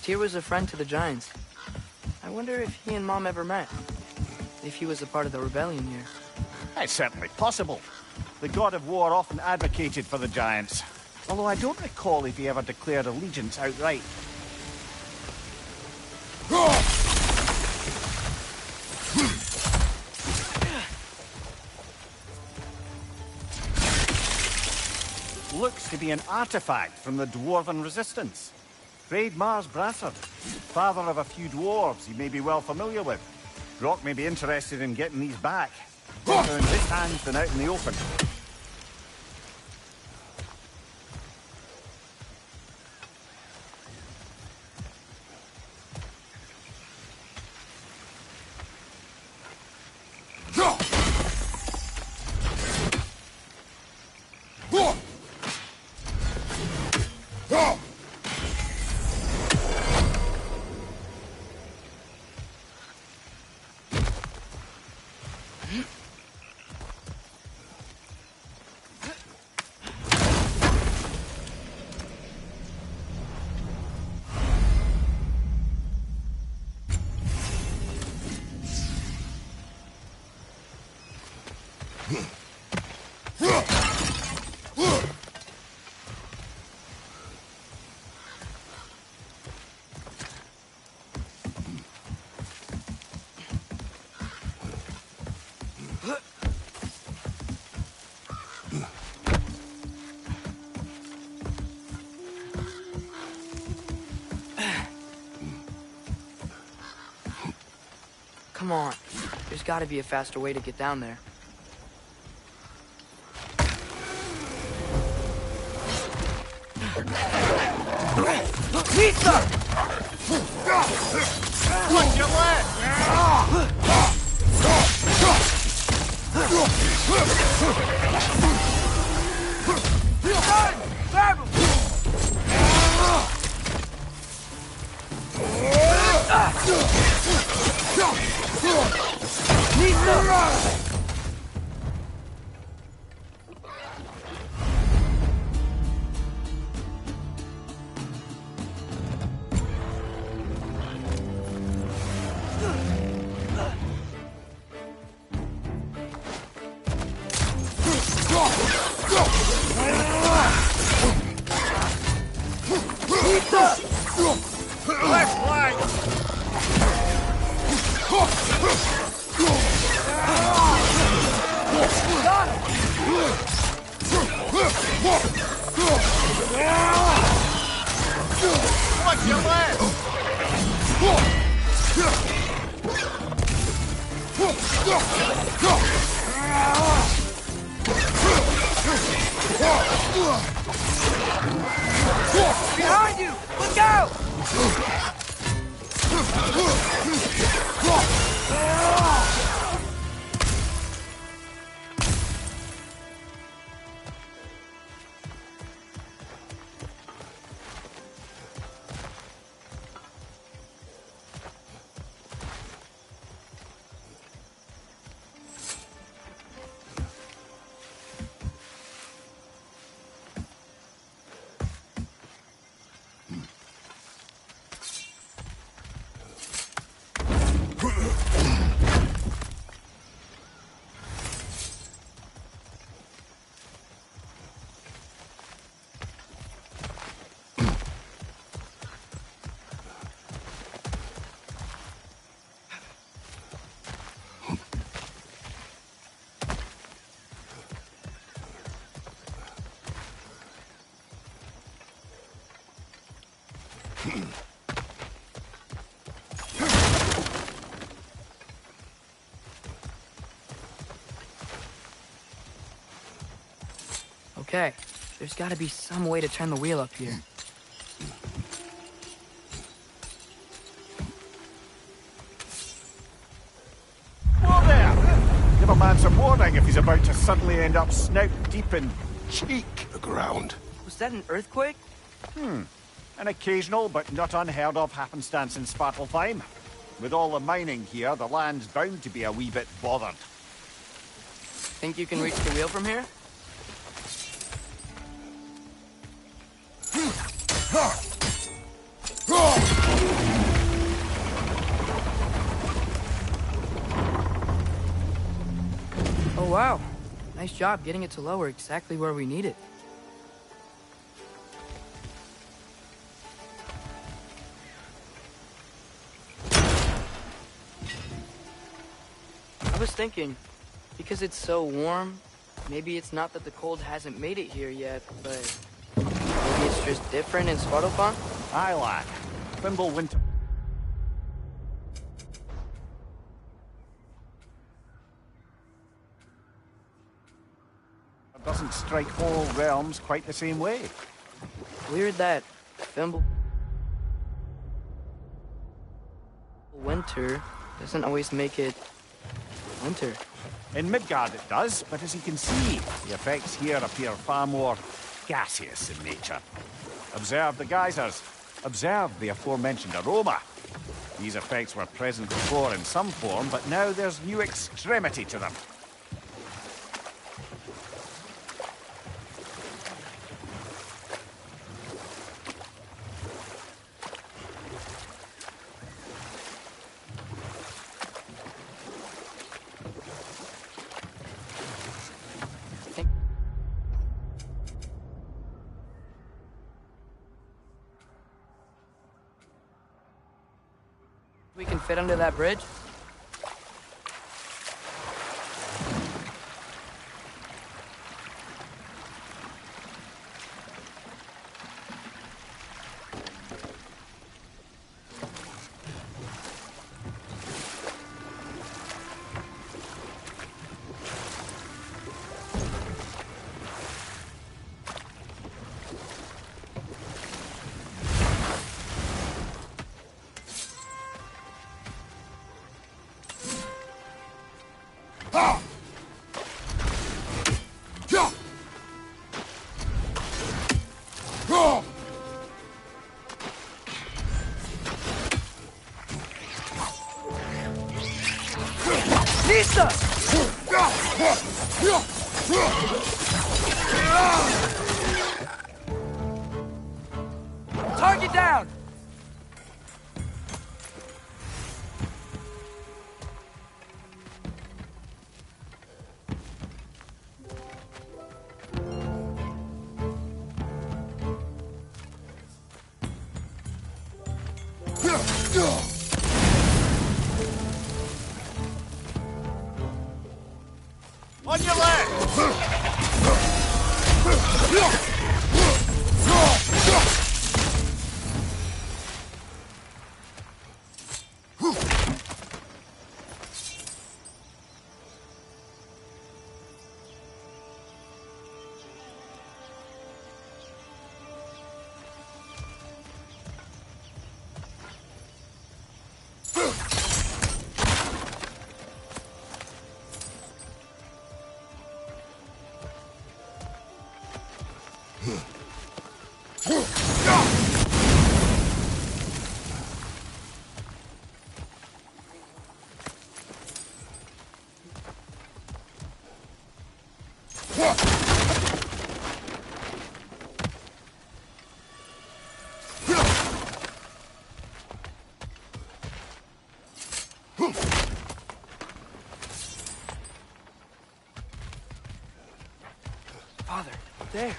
Tyr was a friend to the Giants. I wonder if he and Mom ever met. If he was a part of the rebellion here. It's certainly possible. The god of war often advocated for the Giants. Although I don't recall if he ever declared allegiance outright. Looks to be an artifact from the Dwarven Resistance. Great Mars Brassard, father of a few dwarves you may be well familiar with. Rock may be interested in getting these back. Better in his hands than out in the open. Come on. There's gotta be a faster way to get down there. Pizza! Watch your left! Grab him! Left flank! Watch your left! Behind you! Look out! Okay, there's gotta be some way to turn the wheel up here. Whoa there! Give a man some warning if he's about to suddenly end up snout deep in cheek. The ground. Was that an earthquake? An occasional but not unheard of happenstance in Svartalfheim. With all the mining here, the land's bound to be a wee bit bothered. Think you can reach the wheel from here? Oh wow. Nice job getting it to lower exactly where we need it. I was thinking, because it's so warm, maybe it's not that the cold hasn't made it here yet, but maybe it's just different in Svartalfheim? Aye, lad. Thimble winter. Doesn't strike all realms quite the same way. Weird that Thimble winter doesn't always make it winter. In Midgard it does, but as you can see, the effects here appear far more gaseous in nature. Observe the geysers. Observe the aforementioned aroma. These effects were present before in some form, but now there's new extremity to them. We can fit under that bridge? Lisa! Target down! On your left! Father, there.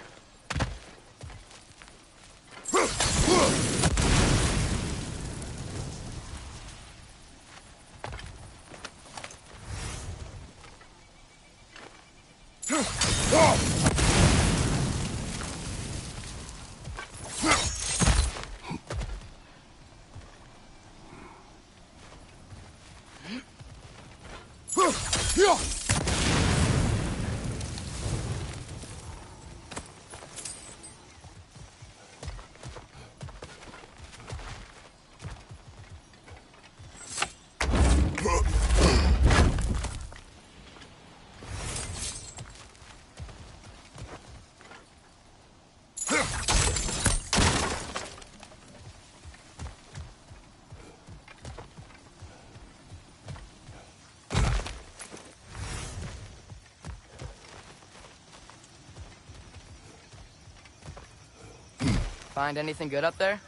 Find anything good up there?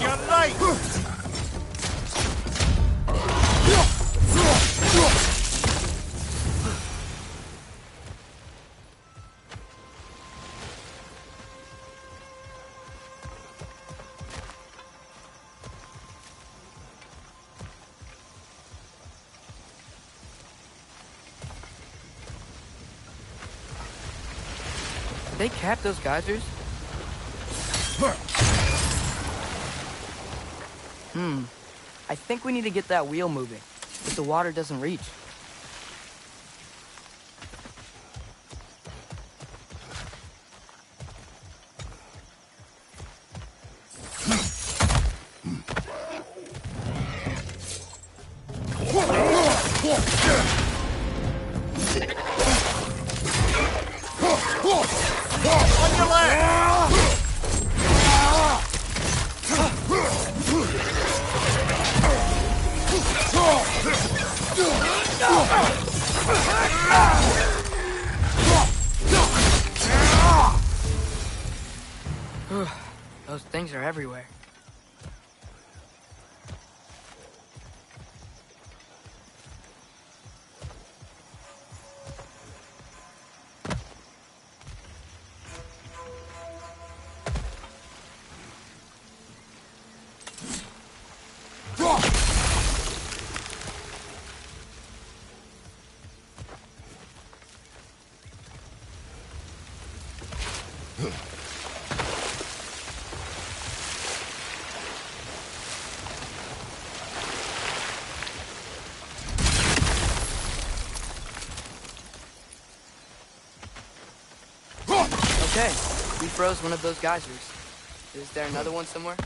You're right! They cap those geysers? I think we need to get that wheel moving, but the water doesn't reach. On your left! Those things are everywhere. Okay, we froze one of those geysers. Is there another one somewhere?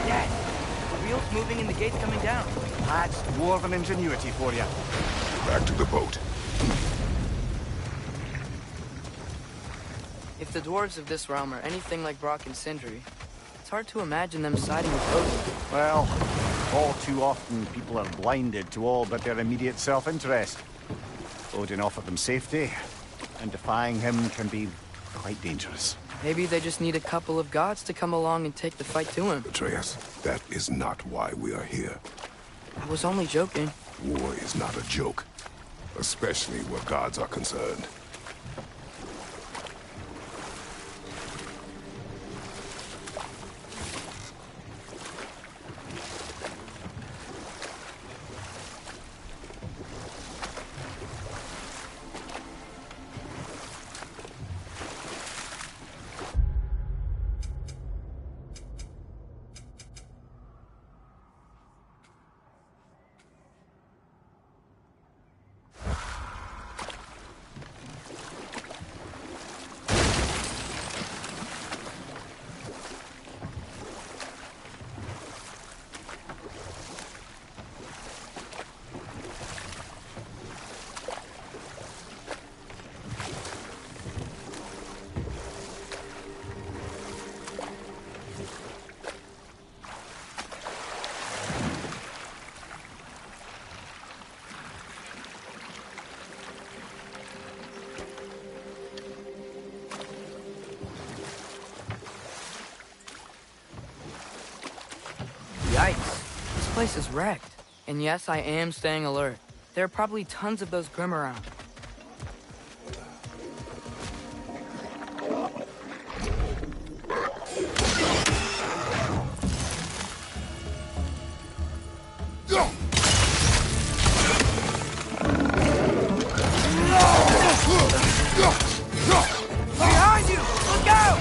Yes! The wheel's moving and the gate's coming down. That's dwarven ingenuity for you. Back to the boat. If the dwarves of this realm are anything like Brock and Sindri, it's hard to imagine them siding with Odin. Well, all too often people are blinded to all but their immediate self-interest. Odin offered them safety, and defying him can be quite dangerous. Maybe they just need a couple of gods to come along and take the fight to him. Atreus, that is not why we are here. I was only joking. War is not a joke, especially where gods are concerned. place is wrecked. And yes, I am staying alert. There are probably tons of those Grim around. Behind you! Look out!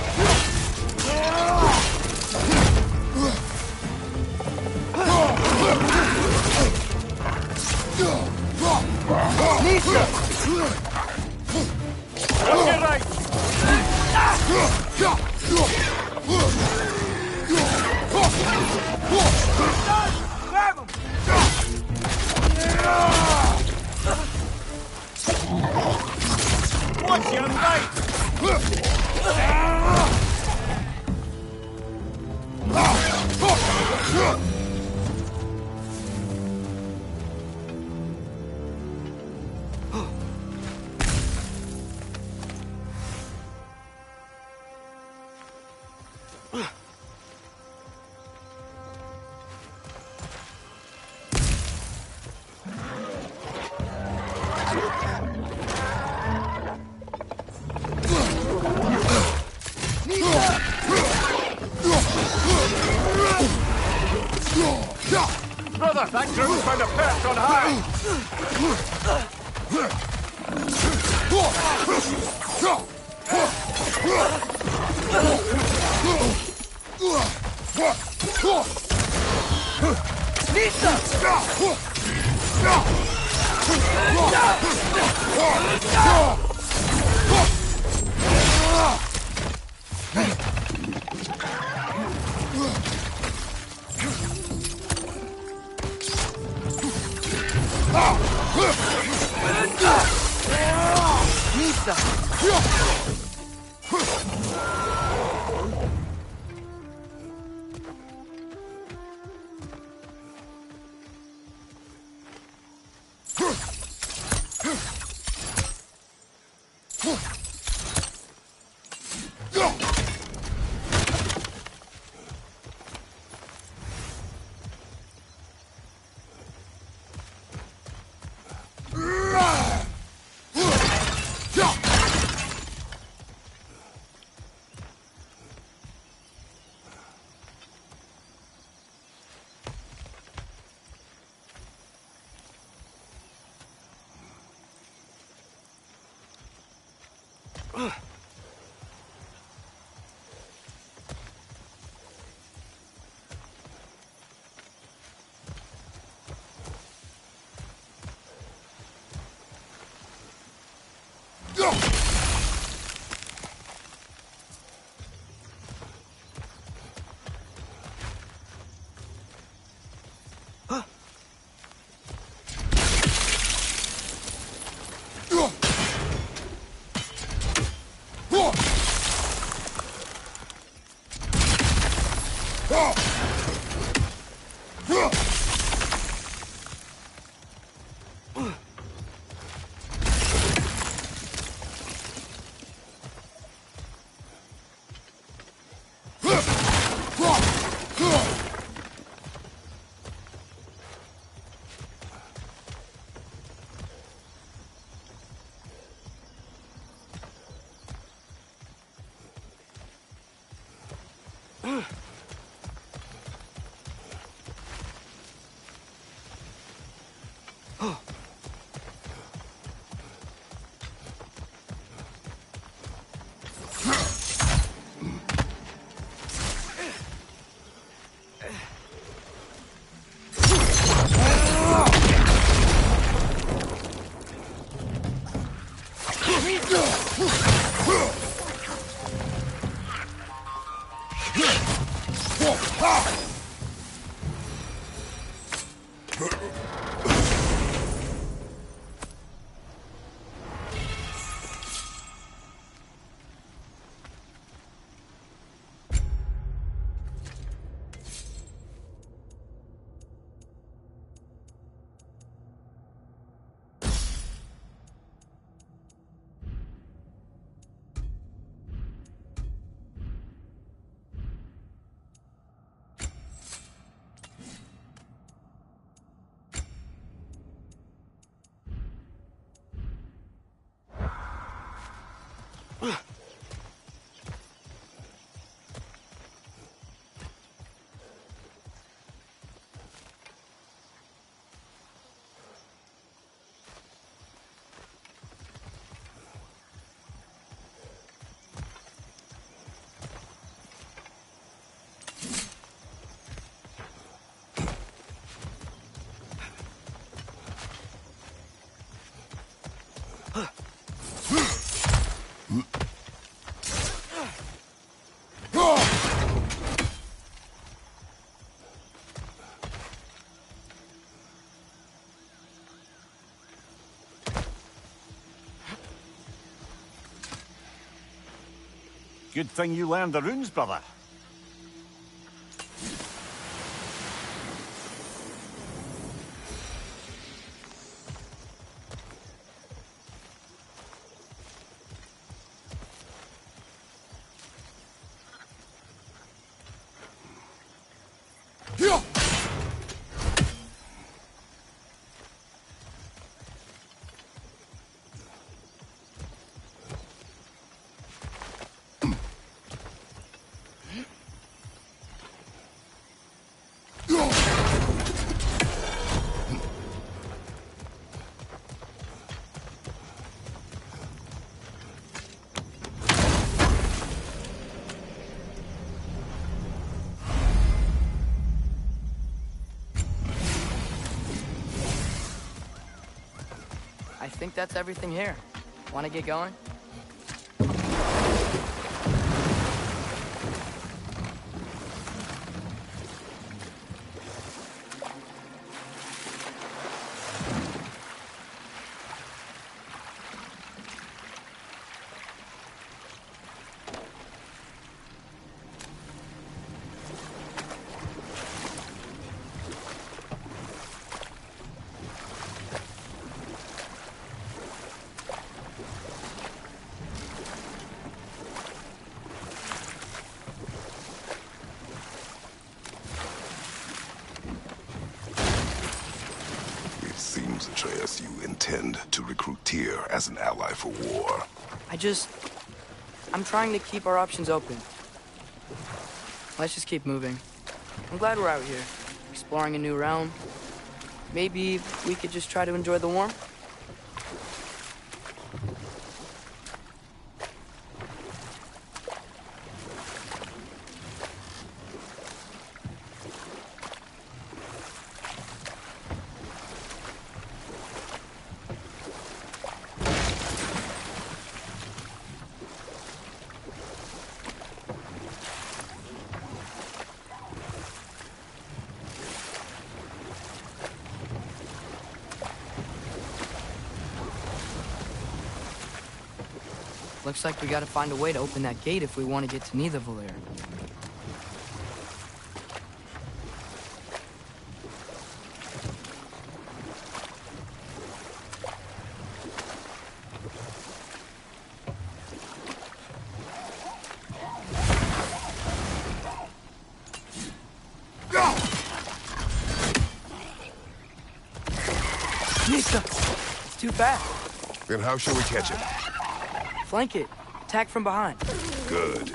Nisha! Watch your right! Grab him! Watch your right! Brother, that group's found a perch on high! Good thing you learned the runes, brother. I think that's everything here. Want to get going? Seems, Atreus, you intend to recruit Tyr as an ally for war. I'm trying to keep our options open. Let's just keep moving. I'm glad we're out here, exploring a new realm. Maybe we could just try to enjoy the warmth? Looks like we gotta find a way to open that gate if we want to get to Nidavellir. Nista! It's too fast. Then how shall we catch it? Flank it. Attack from behind. Good.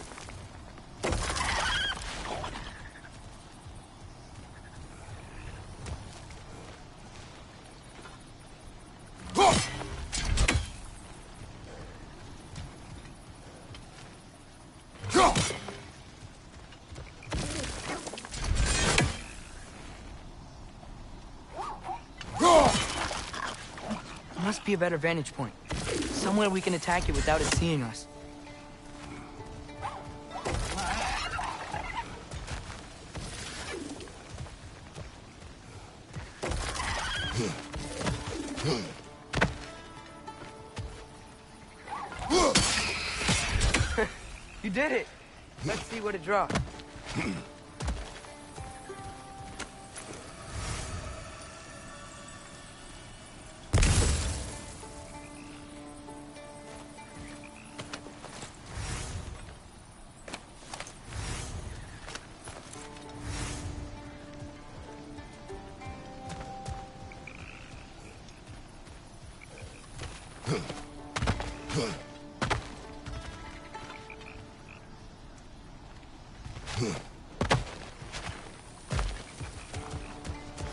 Must be a better vantage point. Somewhere we can attack it without it seeing us. You did it! Let's see what it draws.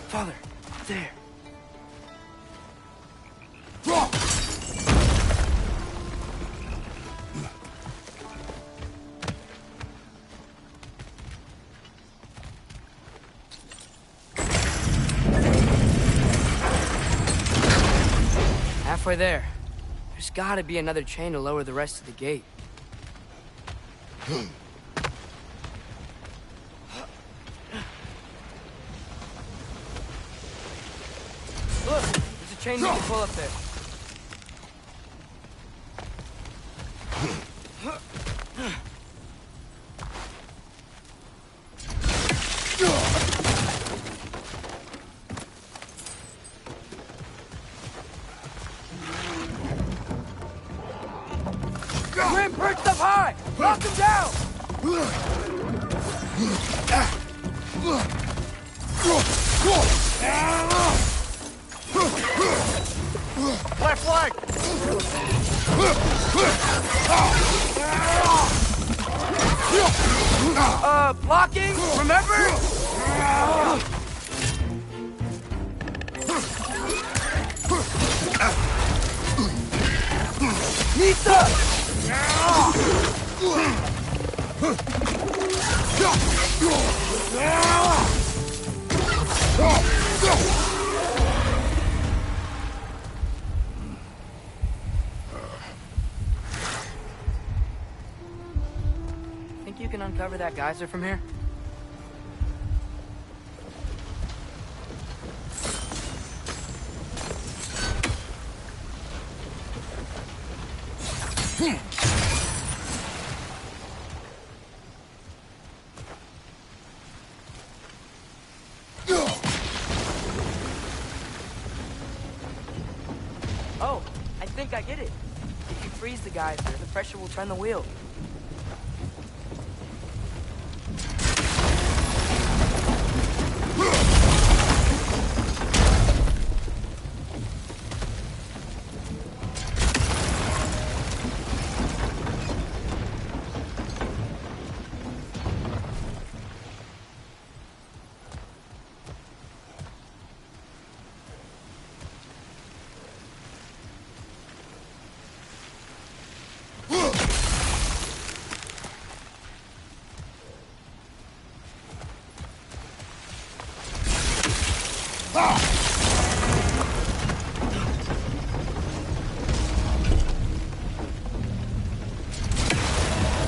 Father, there. Halfway there. There's gotta be another chain to lower the rest of the gate. Look, there's a chain we can pull up there. Left leg! Blocking, remember? Nita! Think you can uncover that geyser from here? Oh, I think I get it. If you freeze the geyser, the pressure will turn the wheel.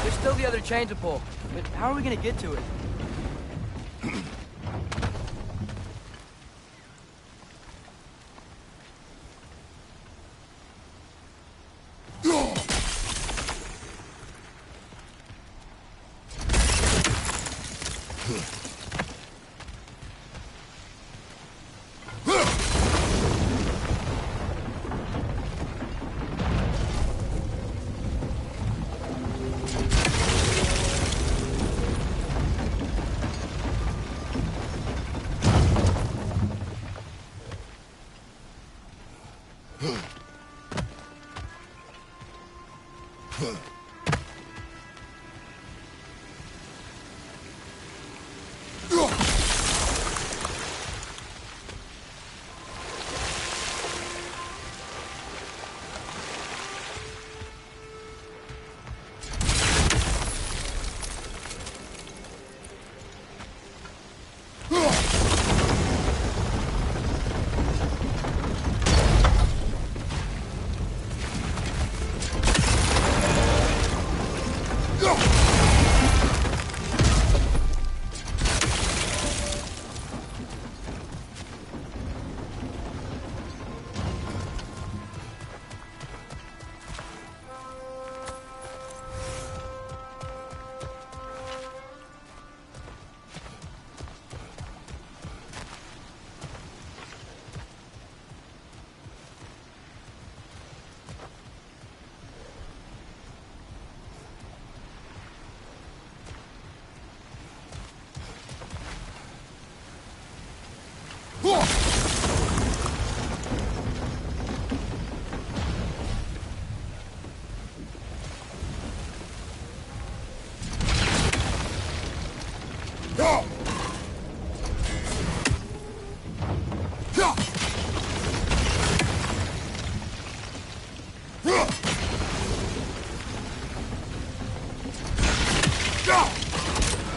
There's still the other chain to pull, but how are we gonna get to it?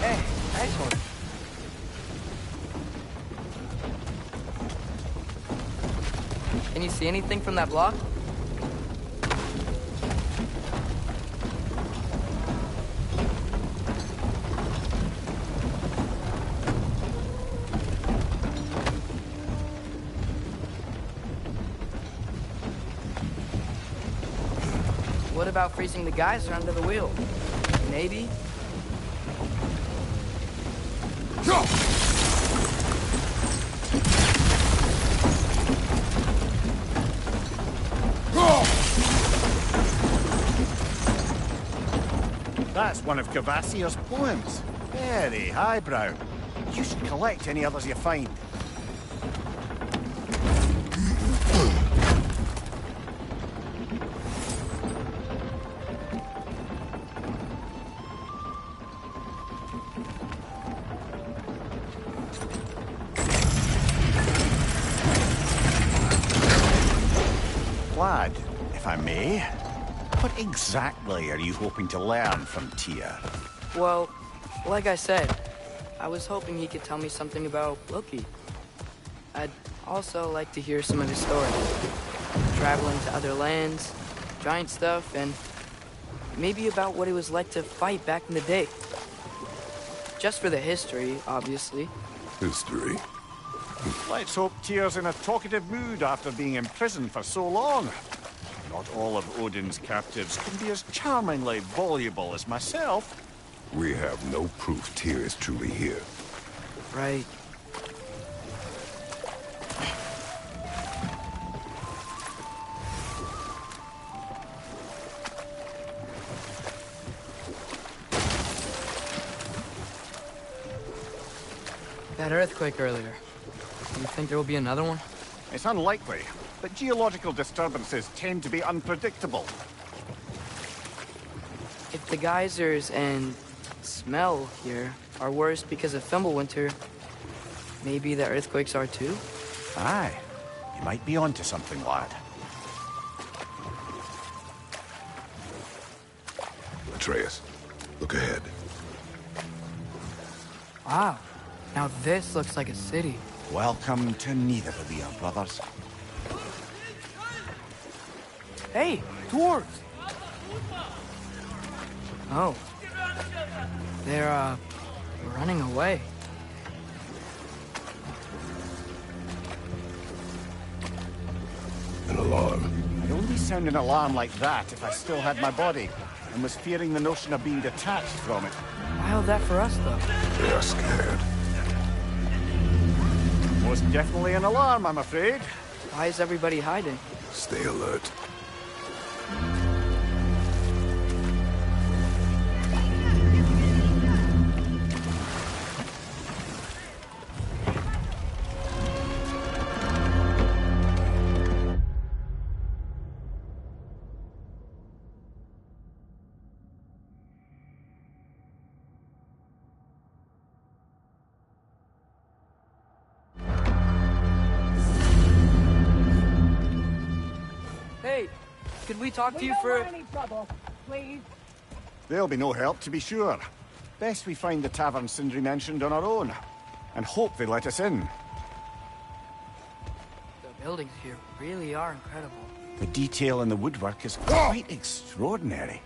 Hey, nice one. Can you see anything from that block? What about freezing the geyser under the wheel? Maybe? That's one of Cavassier's poems. Very highbrow. You should collect any others you find. Lad, if I may, what exactly are you hoping to learn from Tyr? Well, like I said, I was hoping he could tell me something about Loki. I'd also like to hear some of his stories. Traveling to other lands, giant stuff, and maybe about what it was like to fight back in the day. Just for the history, obviously. History. Let's hope Tyr's in a talkative mood after being imprisoned for so long. Not all of Odin's captives can be as charmingly voluble as myself. We have no proof Tyr is truly here. Right. That earthquake earlier. Do you think there will be another one? It's unlikely, but geological disturbances tend to be unpredictable. If the geysers and smell here are worse because of Fimbulwinter, maybe the earthquakes are too? Aye, you might be onto something, lad. Atreus, look ahead. Wow. Now this looks like a city. Welcome to neither of we are brothers. Hey, dwarves! Oh. They're, running away. An alarm. I'd only sound an alarm like that if I still had my body, and was fearing the notion of being detached from it. Wild that for us, though. They are scared. Most definitely an alarm, I'm afraid. Why is everybody hiding? Stay alert. Hey, could we talk to you We for... don't want any trouble, please. There'll be no help, to be sure. Best we find the tavern Sindri mentioned on our own, and hope they let us in. The buildings here really are incredible. The detail in the woodwork is quite extraordinary.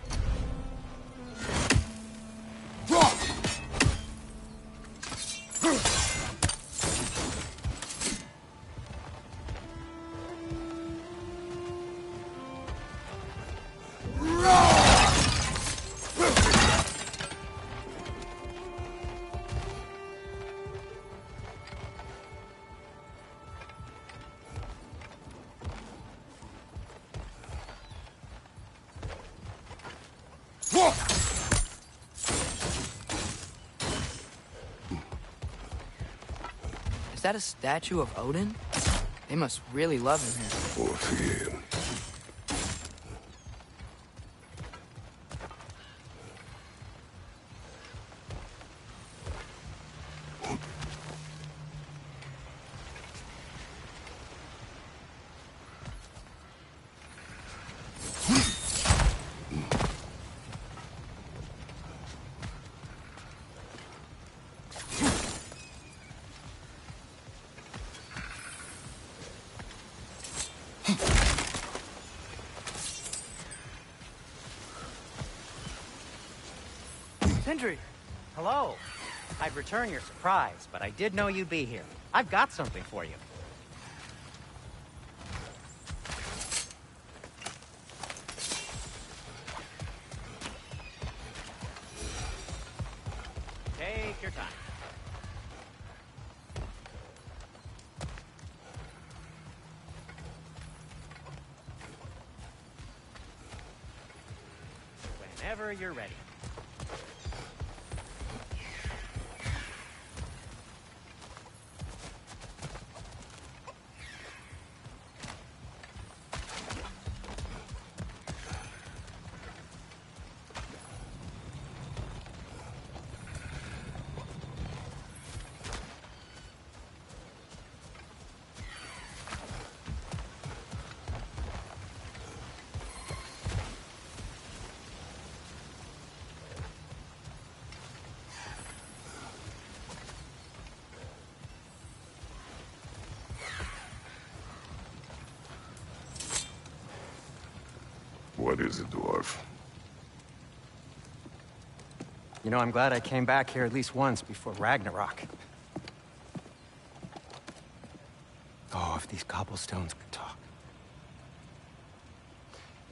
Is that a statue of Odin? They must really love him here. Or fear. Sindri! Hello. I'd return your surprise, but I did know you'd be here. I've got something for you. Take your time. Whenever you're ready. What is it, dwarf? You know, I'm glad I came back here at least once before Ragnarok. Oh, if these cobblestones could talk.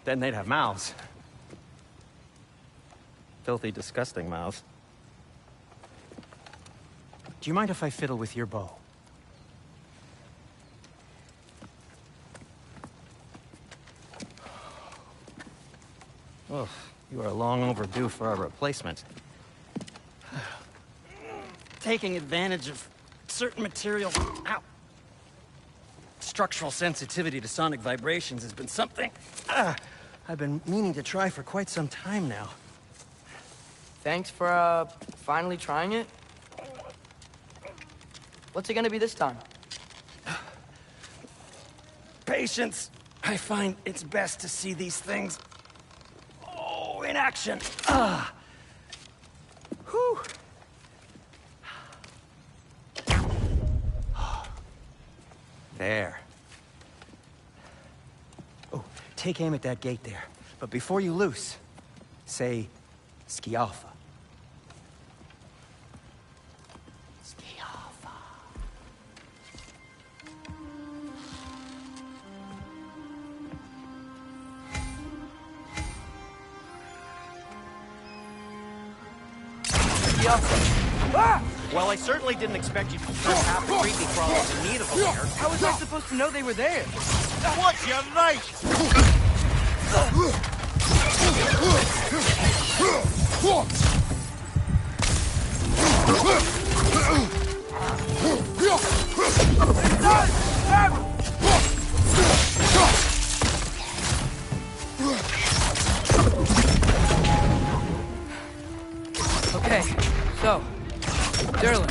Then they'd have mouths. Filthy, disgusting mouths. Do you mind if I fiddle with your bow? Oh, you are long overdue for a replacement. Taking advantage of certain materials. Ow! Structural sensitivity to sonic vibrations has been something I've been meaning to try for quite some time now. Thanks for, finally trying it. What's it gonna be this time? Patience. I find it's best to see these things, in action. Whew. There. Oh, take aim at that gate there. But before you loose, say, Skialfa. Skialfa. Ah! Well, I certainly didn't expect you to turn half the creepy crawlers in need of a lair. How was I supposed to know they were there? What's your right? Okay, so, Durlin.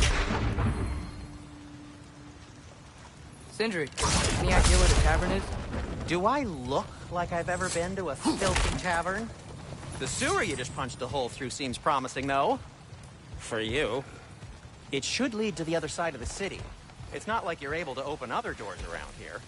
Sindri, any idea where the tavern is? Do I look like I've ever been to a filthy tavern? The sewer you just punched a hole through seems promising, though. For you. It should lead to the other side of the city. It's not like you're able to open other doors around here.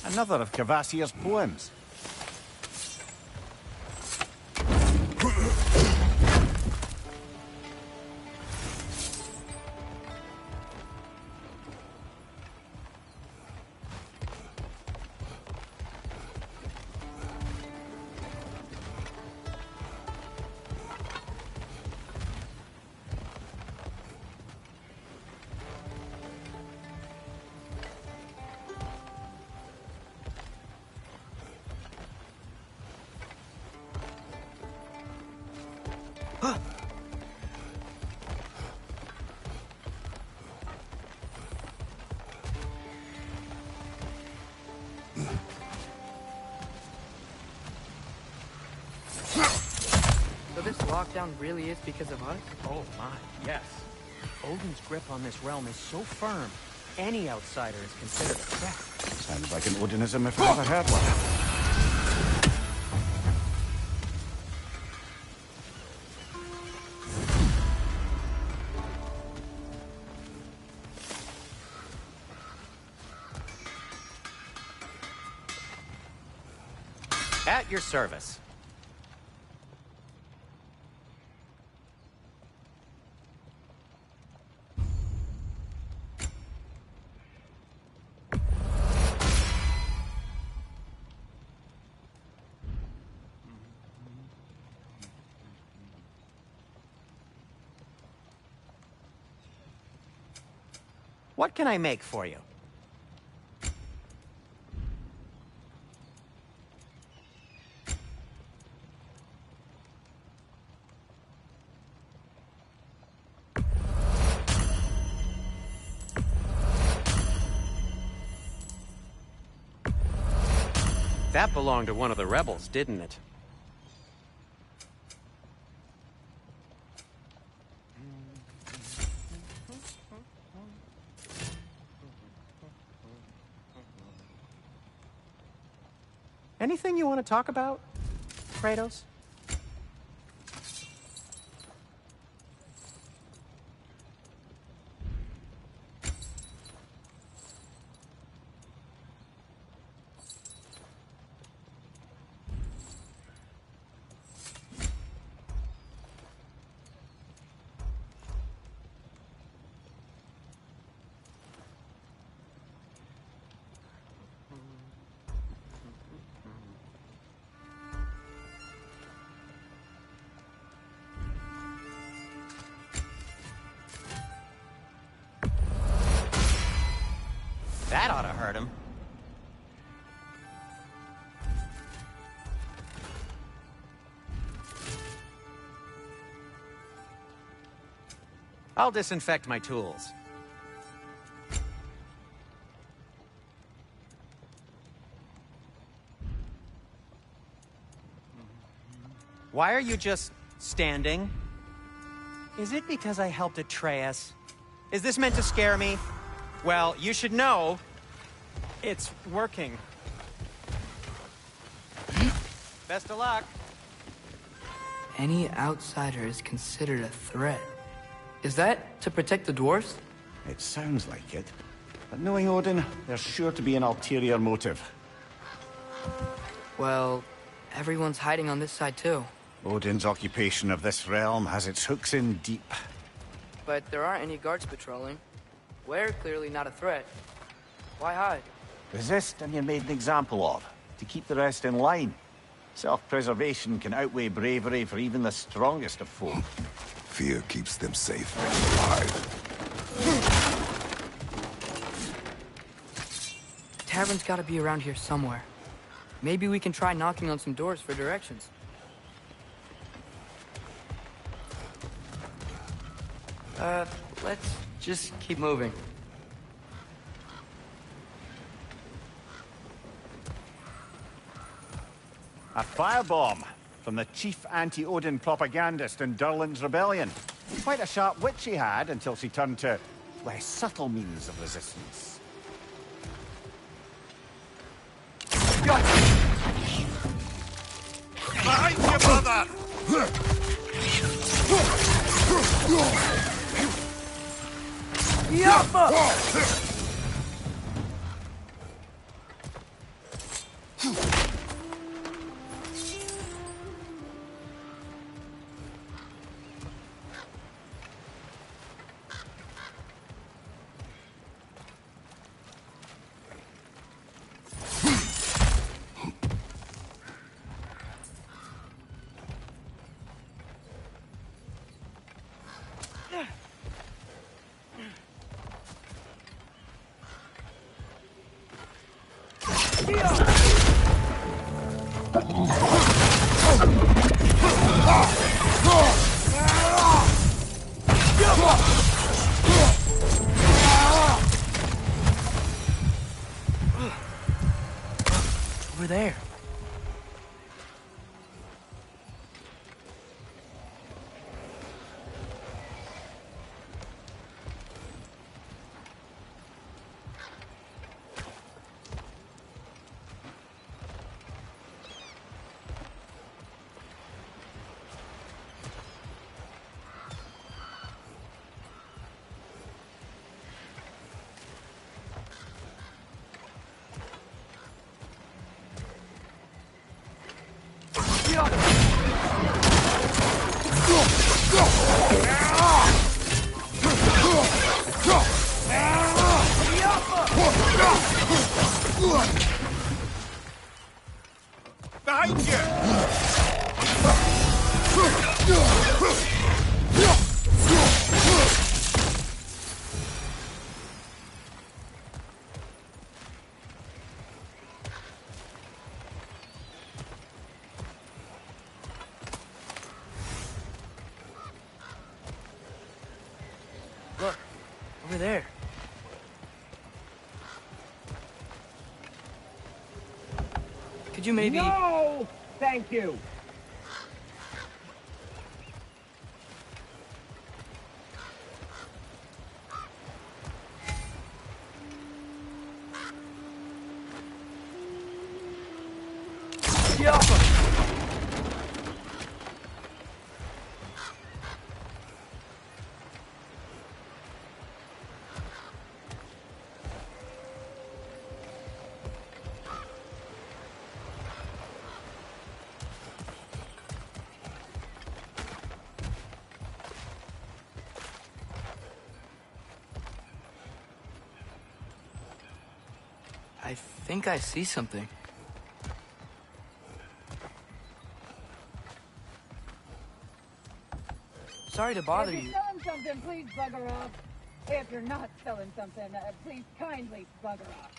Another of Kvasir's poems. So this lockdown really is because of us? Oh my, yes. Odin's grip on this realm is so firm, any outsider is considered a threat. Sounds like an Odinism if I ever heard one. At your service. What can I make for you? That belonged to one of the rebels, didn't it? Anything you want to talk about, Kratos? That ought to hurt him. I'll disinfect my tools. Why are you just standing? Is it because I helped Atreus? Is this meant to scare me? Well, you should know, it's working. Best of luck. Any outsider is considered a threat. Is that to protect the dwarves? It sounds like it. But knowing Odin, there's sure to be an ulterior motive. Well, everyone's hiding on this side too. Odin's occupation of this realm has its hooks in deep. But there aren't any guards patrolling. We're clearly not a threat. Why hide? Resist and you're made an example of, to keep the rest in line. Self-preservation can outweigh bravery for even the strongest of folk. Fear keeps them safe and alive. The tavern's gotta be around here somewhere. Maybe we can try knocking on some doors for directions. Let's just keep moving. A firebomb from the chief anti-Odin propagandist in Durlin's rebellion. Quite a sharp wit she had until she turned to less subtle means of resistance. Behind you, brother! Over there. Behind you! Look, over there. Could you maybe... No! Thank you. I think I see something. Sorry to bother If you. you're selling something, please bugger off. If you're not selling something, please kindly bugger off.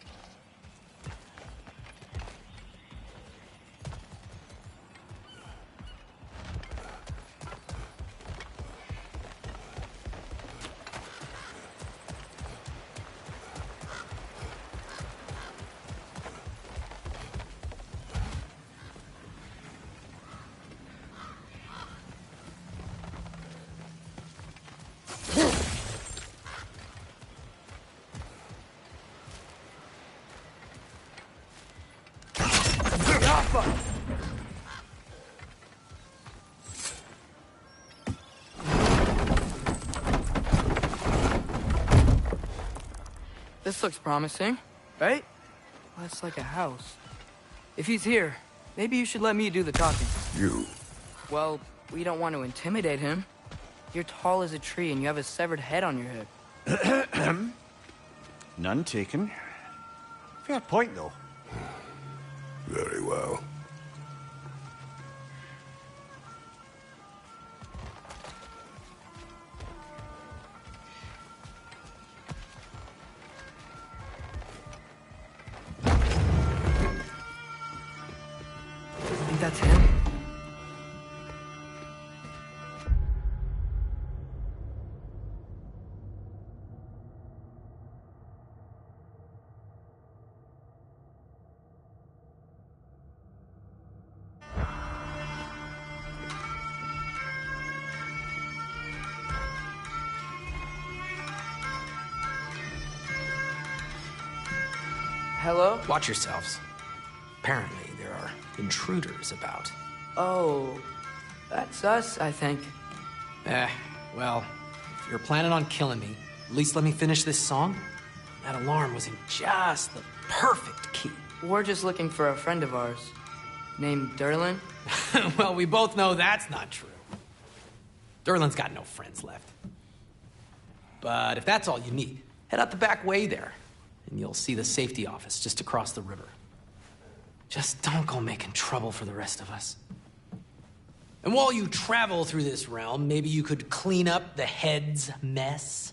This looks promising, right? Well, that's like a house. If he's here, maybe you should let me do the talking. You. Well, we don't want to intimidate him. You're tall as a tree and you have a severed head on your head. None taken. Fair point, though. Very well. Think that's him? Hello? Watch yourselves. Apparently, there are intruders about. Oh, that's us, I think. Well, if you're planning on killing me, at least let me finish this song. That alarm was in just the perfect key. We're just looking for a friend of ours named Derlin. Well, we both know that's not true. Derlin's got no friends left. But if that's all you need, head out the back way there, and you'll see the safety office just across the river. Just don't go making trouble for the rest of us. And while you travel through this realm, maybe you could clean up the head's mess.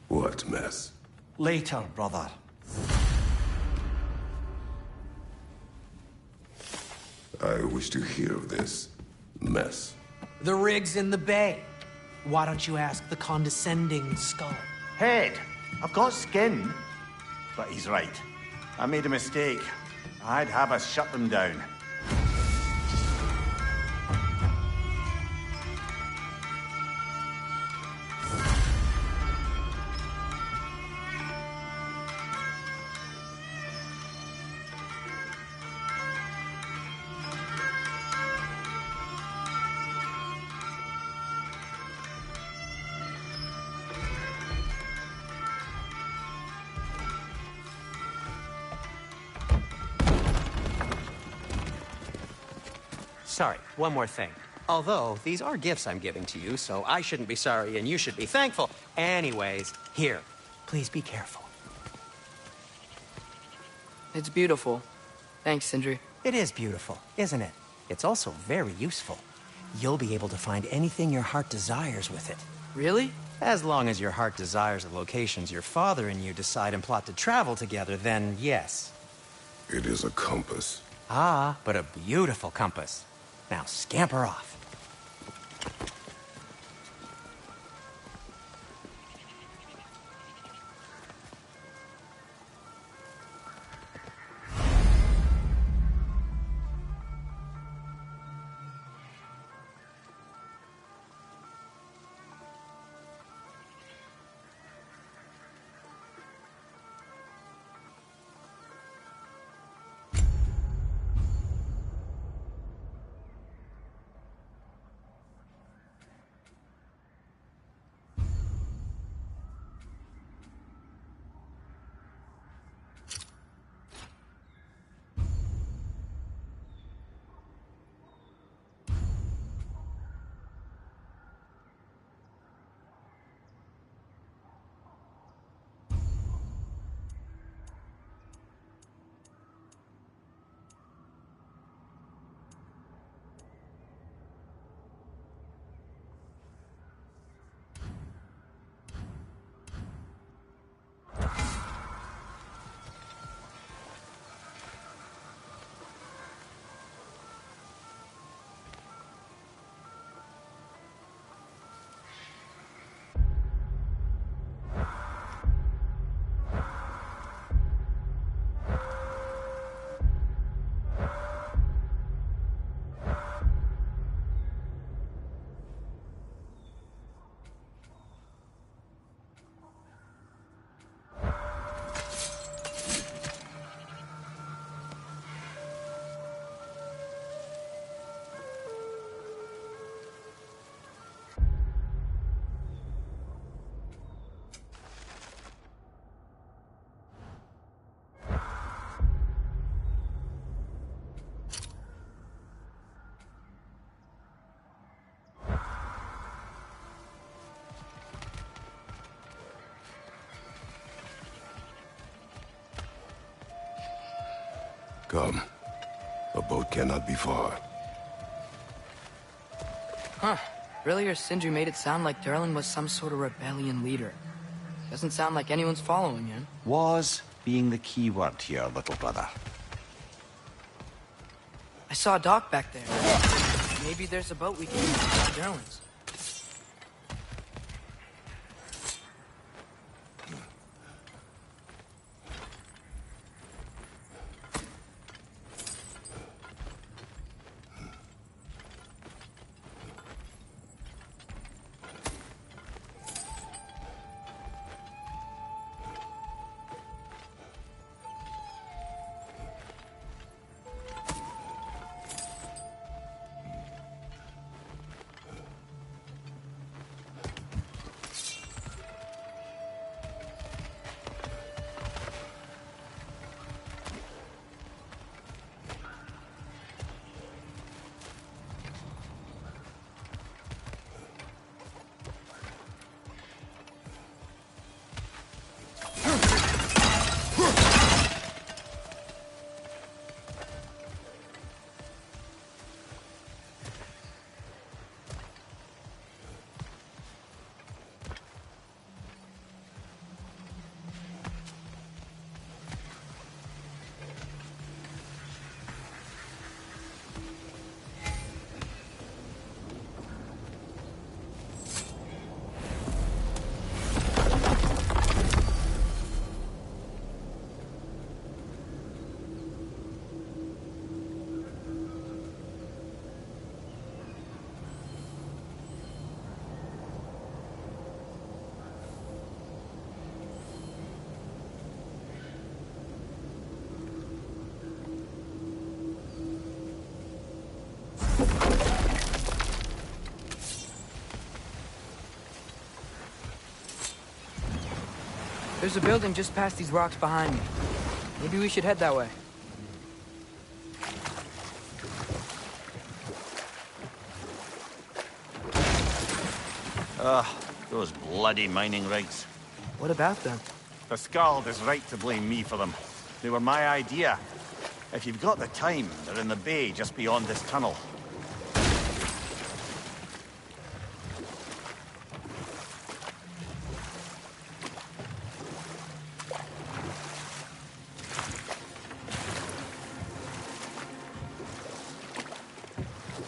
What mess? Later, brother. I wish to hear of this mess. The rig's in the bay. Why don't you ask the condescending skull? Head, I've got skin. But he's right. I made a mistake. I'd have us shut them down. Sorry, one more thing. Although, these are gifts I'm giving to you, so I shouldn't be sorry and you should be thankful. Anyways, here, please be careful. It's beautiful. Thanks, Sindri. It is beautiful, isn't it? It's also very useful. You'll be able to find anything your heart desires with it. Really? As long as your heart desires the locations your father and you decide and plot to travel together, then yes. It is a compass. Ah, but a beautiful compass. Now scamper off. Come. A boat cannot be far. Huh. Earlier, Sindri made it sound like Durlin was some sort of rebellion leader. Doesn't sound like anyone's following him. Was being the key word here, little brother. I saw a dock back there. Maybe there's a boat we can use to Durlin's. There's a building just past these rocks behind me. Maybe we should head that way. Those bloody mining rigs. What about them? The Skald is right to blame me for them. They were my idea. If you've got the time, they're in the bay just beyond this tunnel.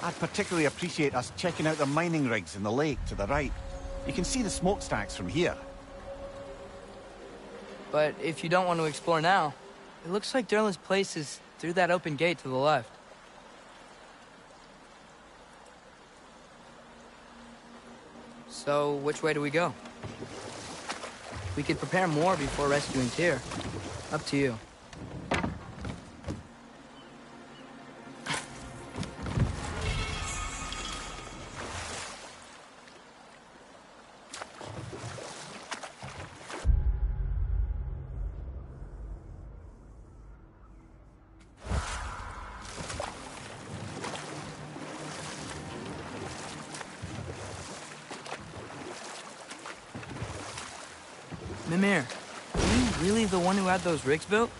I'd particularly appreciate us checking out the mining rigs in the lake to the right. You can see the smokestacks from here. But if you don't want to explore now, it looks like Durlin's place is through that open gate to the left. So, which way do we go? We could prepare more before rescuing Tyr. Up to you. Mimir, are you really the one who had those rigs built?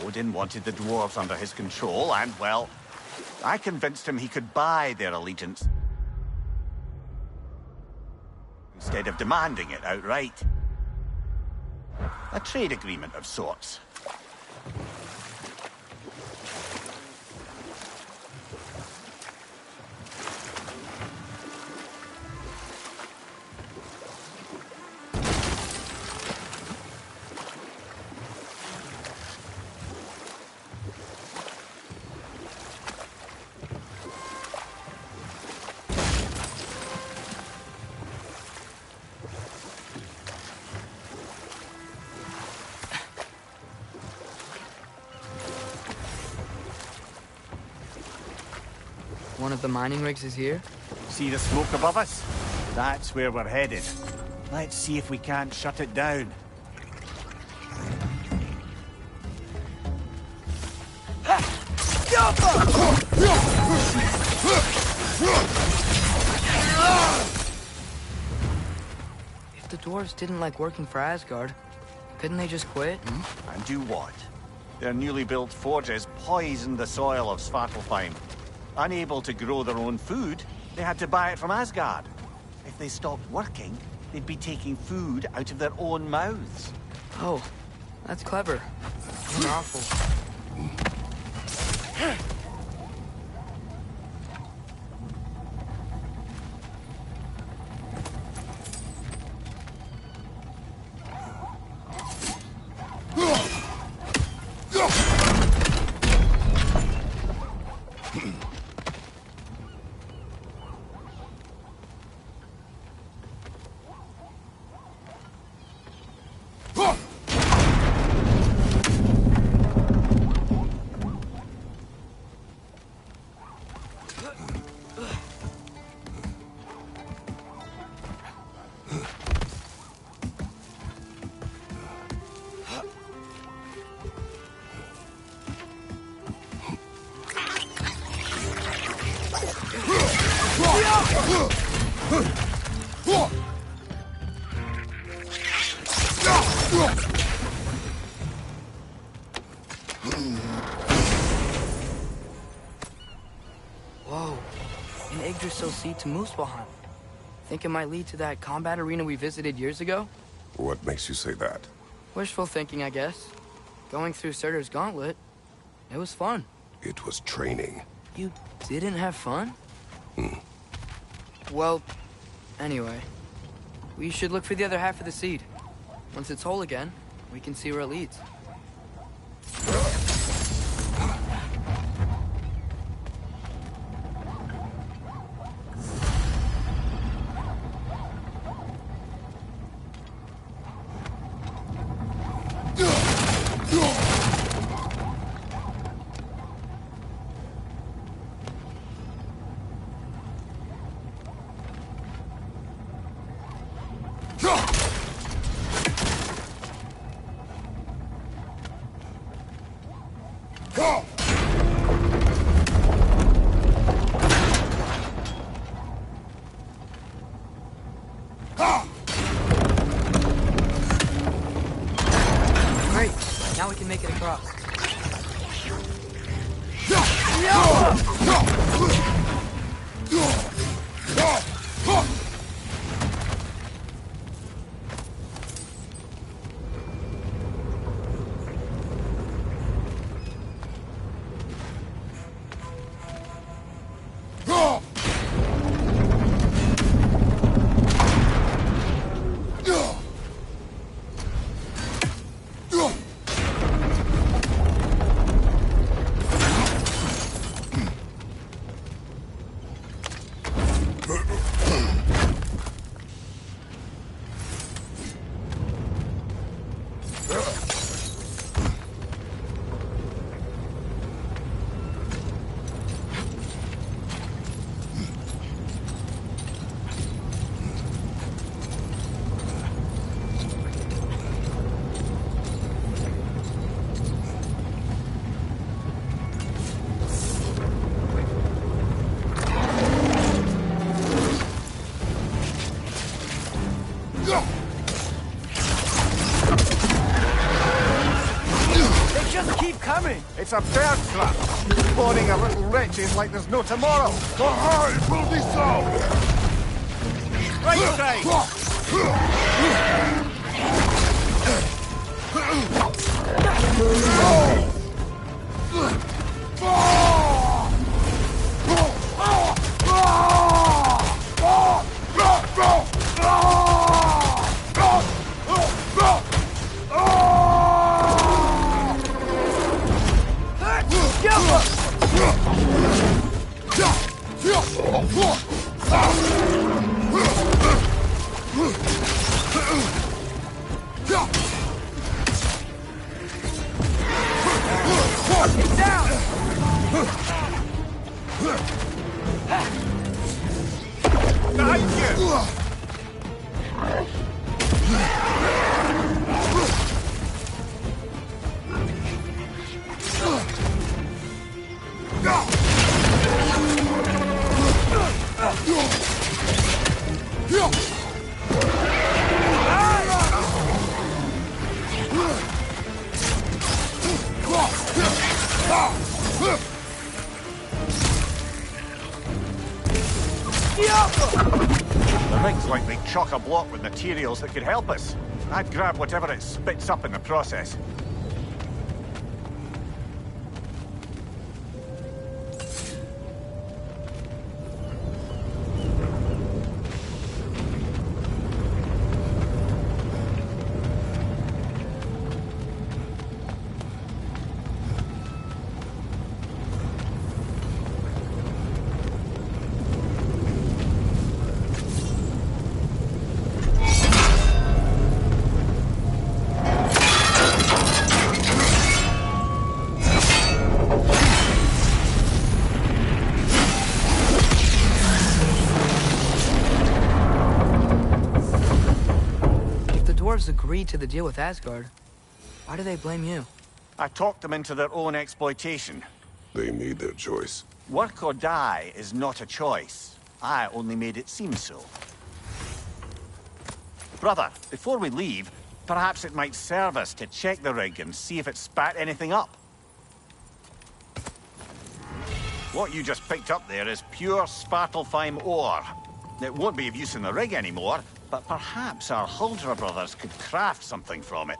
Odin wanted the dwarves under his control, and, well, I convinced him he could buy their allegiance instead of demanding it outright. A trade agreement of sorts. One of the mining rigs is here? See the smoke above us? That's where we're headed. Let's see if we can't shut it down. If the dwarves didn't like working for Asgard, couldn't they just quit? And do what? Their newly built forges poisoned the soil of Svartalfheim. Unable to grow their own food, they had to buy it from Asgard. If they stopped working, they'd be taking food out of their own mouths. Oh, that's clever. Powerful. Whoa, an Yggdrasil seed to Muspelheim. Think it might lead to that combat arena we visited years ago? What makes you say that? Wishful thinking, I guess. Going through Surtur's gauntlet, it was fun. It was training. You didn't have fun? Well, anyway, we should look for the other half of the seed. Once it's whole again, we can see where it leads. Great, now we can make it across. It's a bird trap, spawning a little wretches like there's no tomorrow. It will be so! Right side! The rig's likely chock-a-block with materials that could help us. I'd grab whatever it spits up in the process. Agreed to the deal with Asgard. Why do they blame you? I talked them into their own exploitation. They made their choice. Work or die is not a choice. I only made it seem so. Brother, before we leave, perhaps it might serve us to check the rig and see if it spat anything up. What you just picked up there is pure Svartalfheim ore. It won't be of use in the rig anymore, but perhaps our Huldra brothers could craft something from it.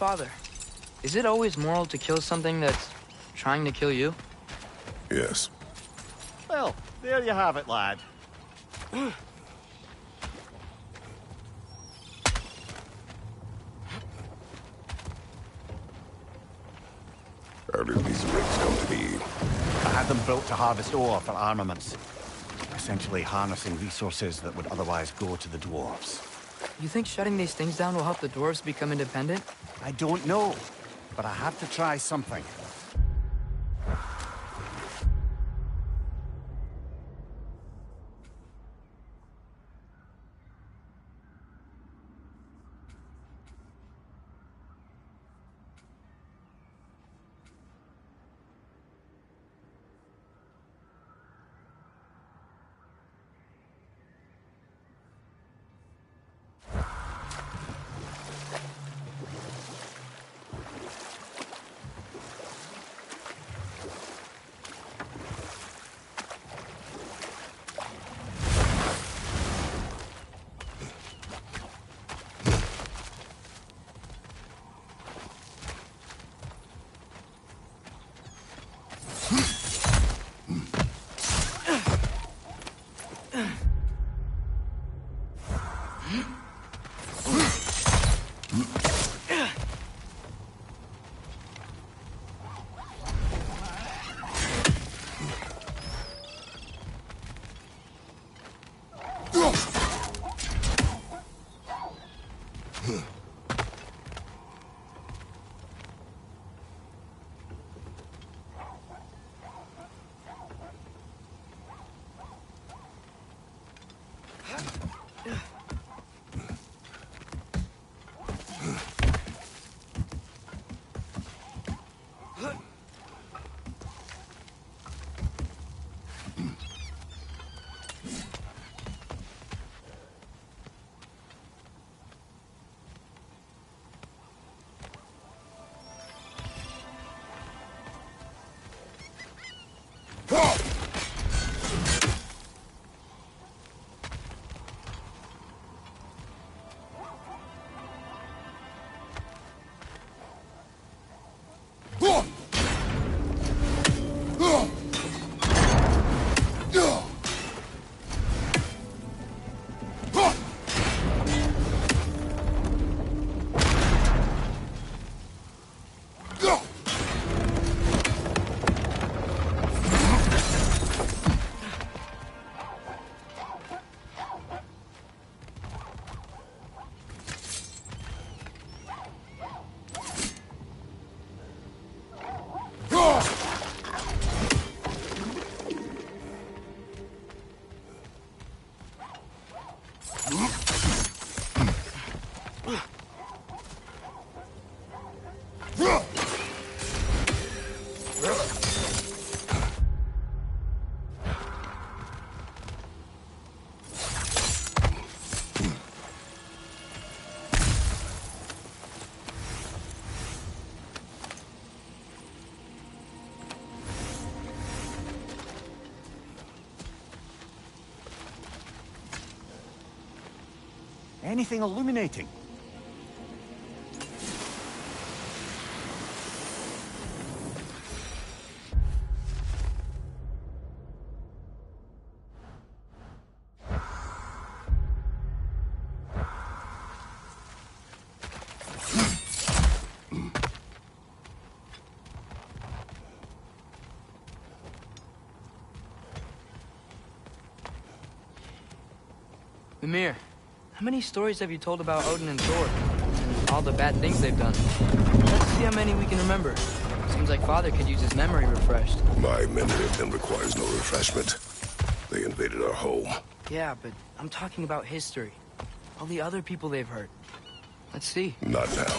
Father, is it always moral to kill something that's trying to kill you? Yes. Well, there you have it, lad. How did these rigs come to be? I had them built to harvest ore for armaments. Essentially harnessing resources that would otherwise go to the dwarves. You think shutting these things down will help the dwarves become independent? I don't know, but I have to try something. Anything illuminating? Mimir, how many stories have you told about Odin and Thor? And all the bad things they've done? Let's see how many we can remember. Seems like Father could use his memory refreshed. My memory of them requires no refreshment. They invaded our home. Yeah, but I'm talking about history. All the other people they've hurt. Let's see. Not now.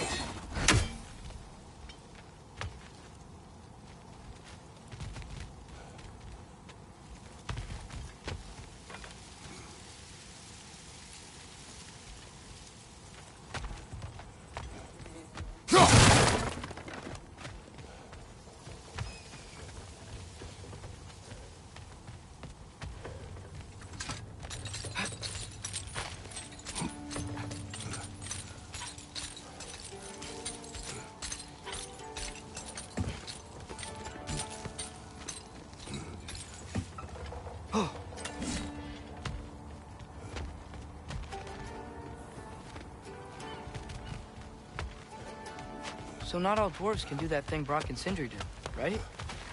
So not all dwarves can do that thing Brock and Sindri did, right?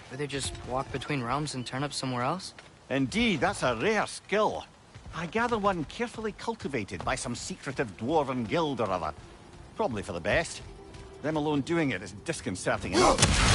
Where they just walk between realms and turn up somewhere else? Indeed, that's a rare skill. I gather one carefully cultivated by some secretive dwarven guild or other. Probably for the best. Them alone doing it is disconcerting enough.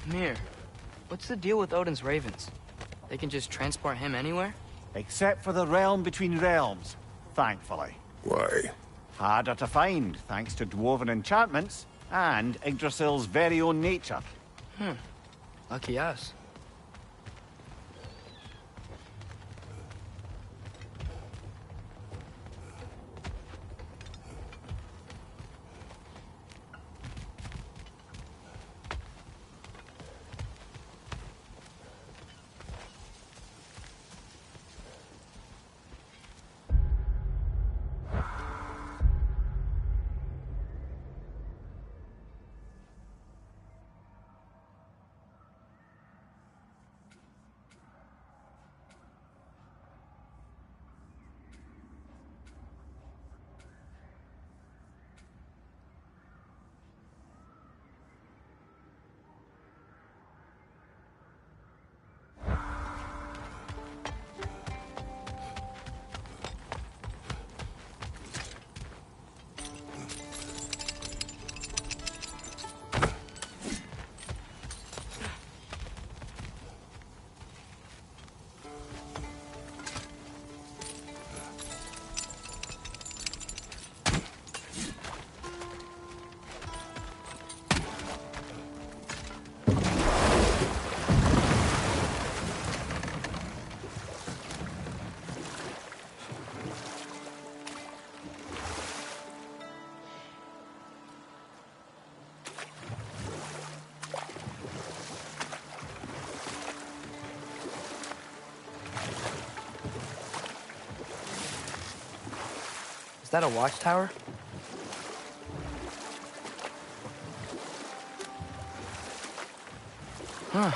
Mir, what's the deal with Odin's ravens? They can just transport him anywhere? Except for the realm between realms, thankfully. Why? Harder to find, thanks to dwarven enchantments and Yggdrasil's very own nature. Lucky us. that a watchtower? Huh.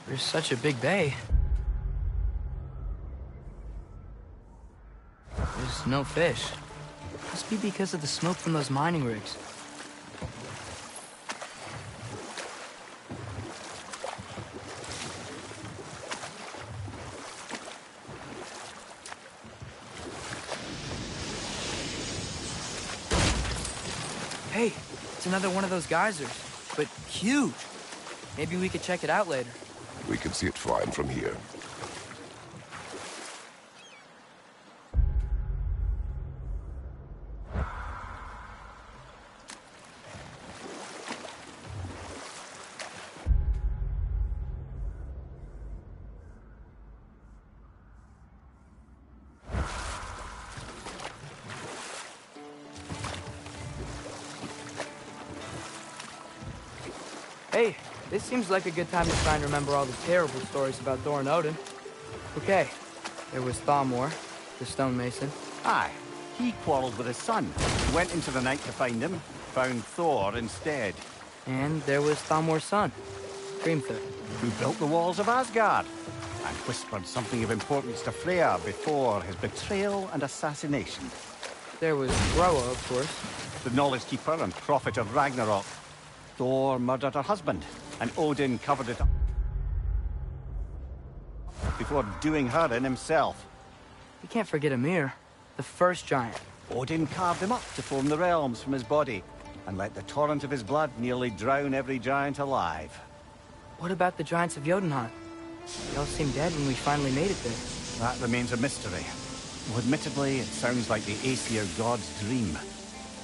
There's such a big bay. There's no fish. Must be because of the smoke from those mining rigs. Hey, it's another one of those geysers, but huge. Maybe we could check it out later. We can see it fine from here. Hey, this seems like a good time to try and remember all the terrible stories about Thor and Odin. Okay, there was Thamor, the stonemason. Aye, he quarreled with his son. Went into the night to find him, found Thor instead. And there was Thamor's son, Grimthur. Who built the walls of Asgard and whispered something of importance to Freya before his betrayal and assassination. There was Groa, of course. The knowledge keeper and prophet of Ragnarok. Thor murdered her husband, and Odin covered it up before doing her in himself. You can't forget Ymir, the first giant. Odin carved him up to form the realms from his body, and let the torrent of his blood nearly drown every giant alive. What about the giants of Jotunheim? They all seemed dead when we finally made it there. That remains a mystery. Though admittedly, it sounds like the Aesir god's dream.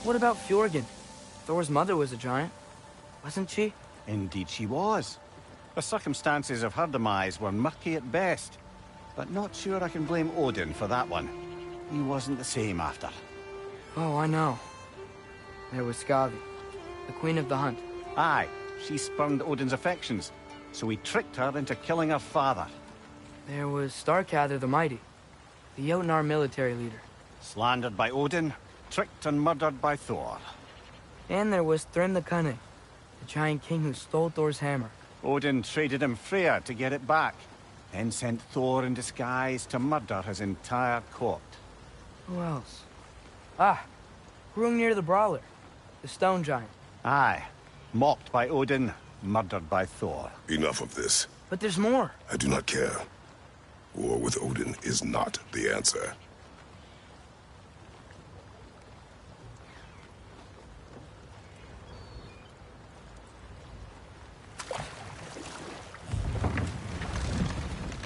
What about Fjorgyn? Thor's mother was a giant, wasn't she? Indeed she was. The circumstances of her demise were murky at best, but not sure I can blame Odin for that one. He wasn't the same after. Oh, I know. There was Skavi, the queen of the hunt. Aye, she spurned Odin's affections, so he tricked her into killing her father. There was Starkather the Mighty, the Jotnar military leader. Slandered by Odin, tricked and murdered by Thor. And there was Thrym the Cunning, the giant king who stole Thor's hammer. Odin traded him Freya to get it back, then sent Thor in disguise to murder his entire court. Who else? Ah, Hrungnir the Brawler, the stone giant. Aye, mocked by Odin, murdered by Thor. Enough of this. But there's more. I do not care. War with Odin is not the answer.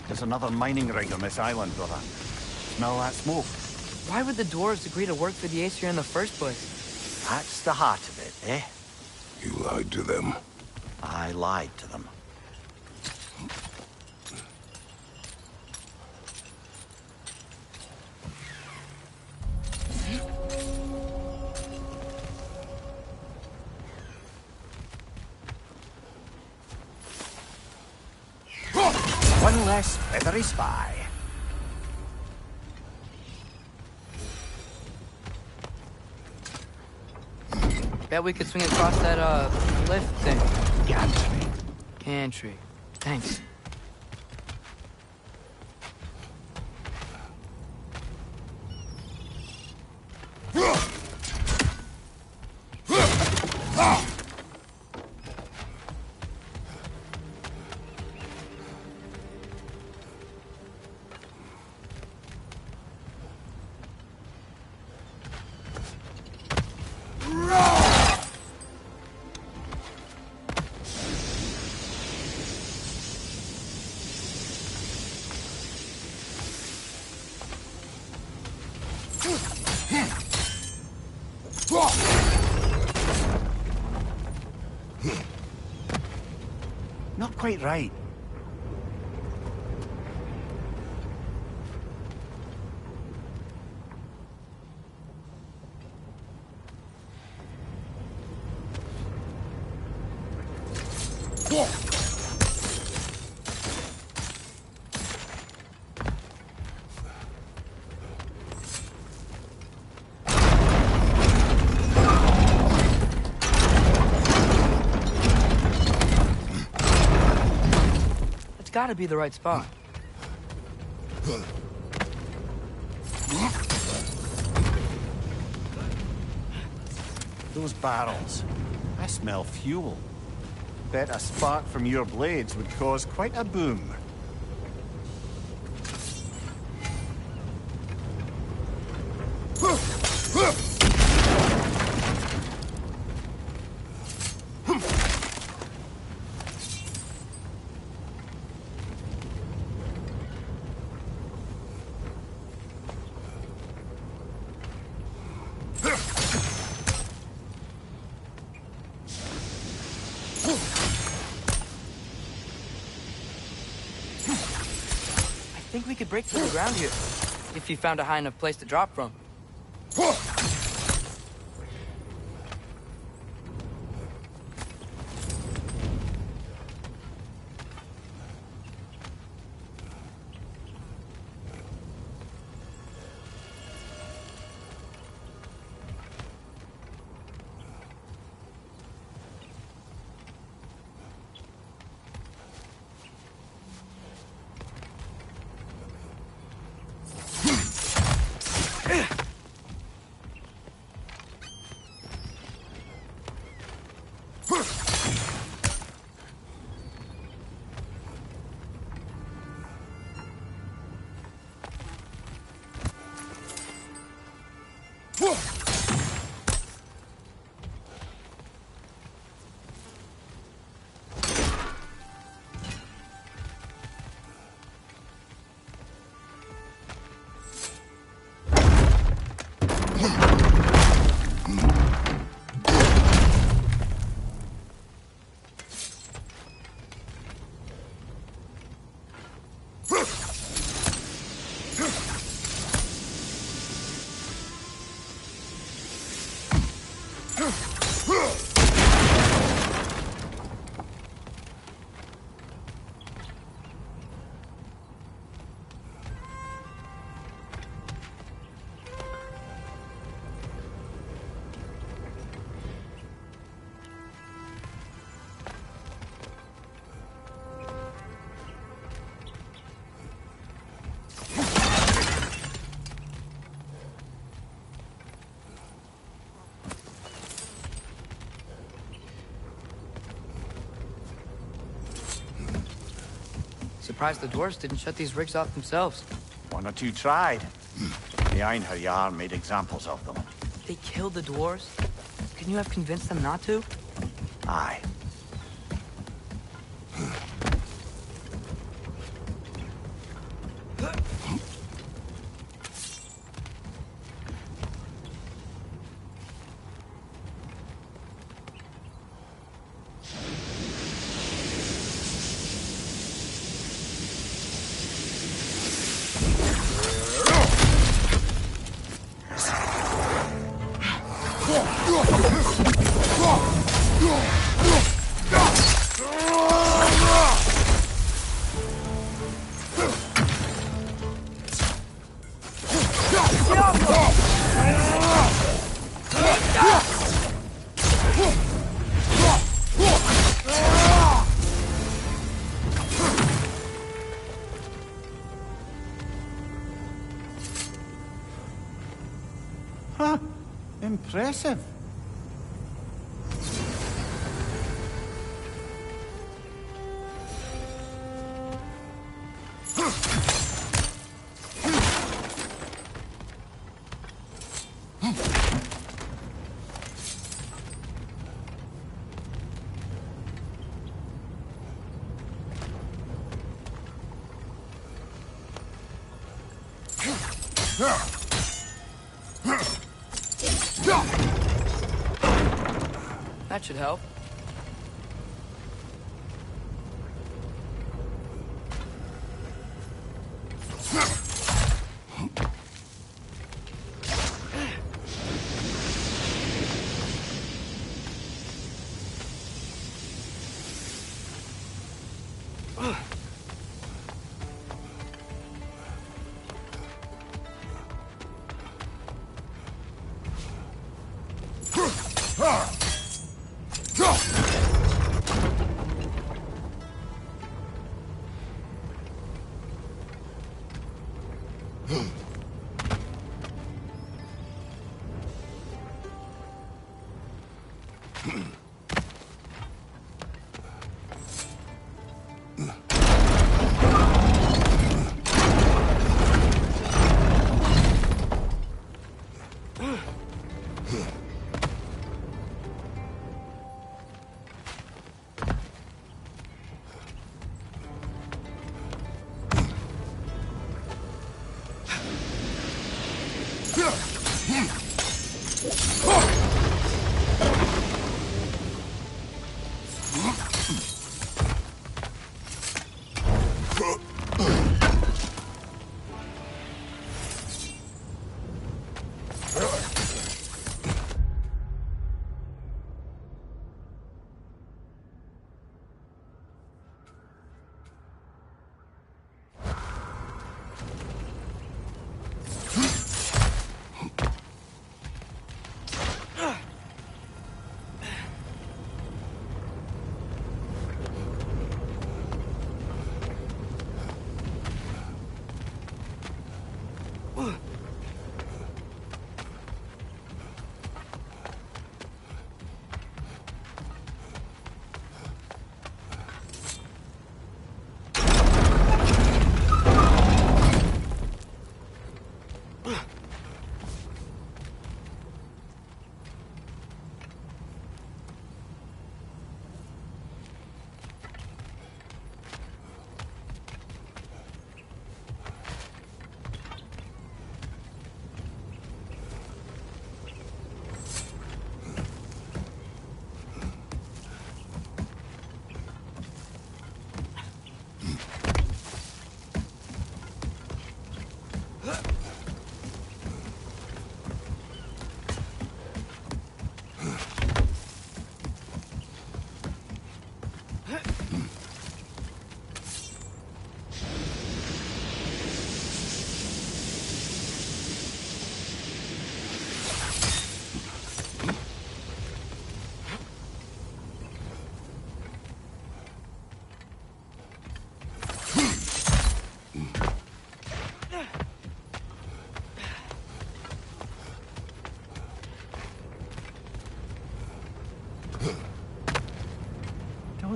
There's another mining rig on this island, brother. Smell that smoke? Why would the dwarves agree to work for the Aesir in the first place? That's the heart of it, eh? You lied to them. I lied to them. One less feathery spy. Bet we could swing across that, lift thing. Gantry. Gantry. Thanks. Not quite right. gotta be the right spot. Those barrels. I smell fuel. Bet a spark from your blades would cause quite a boom. I think we could break through the ground here, if you found a high enough place to drop from. Surprised the dwarves didn't shut these rigs off themselves. One or two tried. The Einherjar made examples of them. They killed the dwarves? Couldn't you have convinced them not to? Aye. Huh. Impressive. That should help.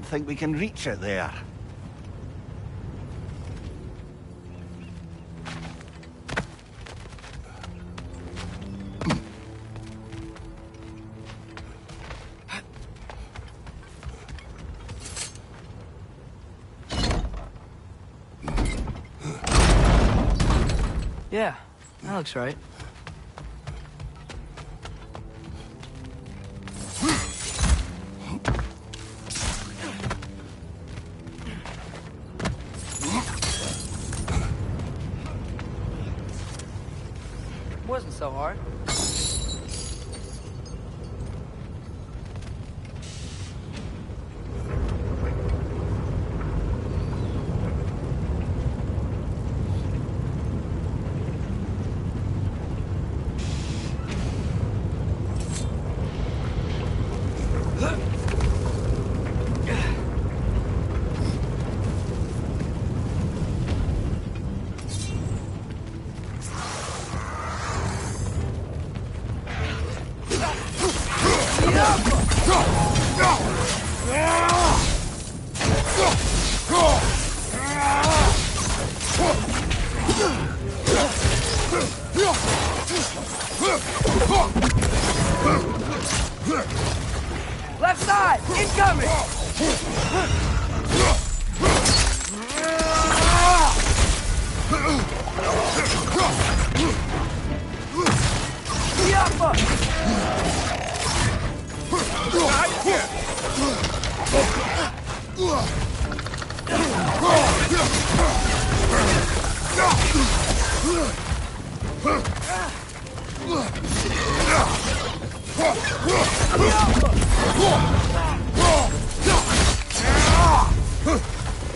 Don't think we can reach it there. Yeah, that looks right. Wasn't so hard. Left side! Incoming!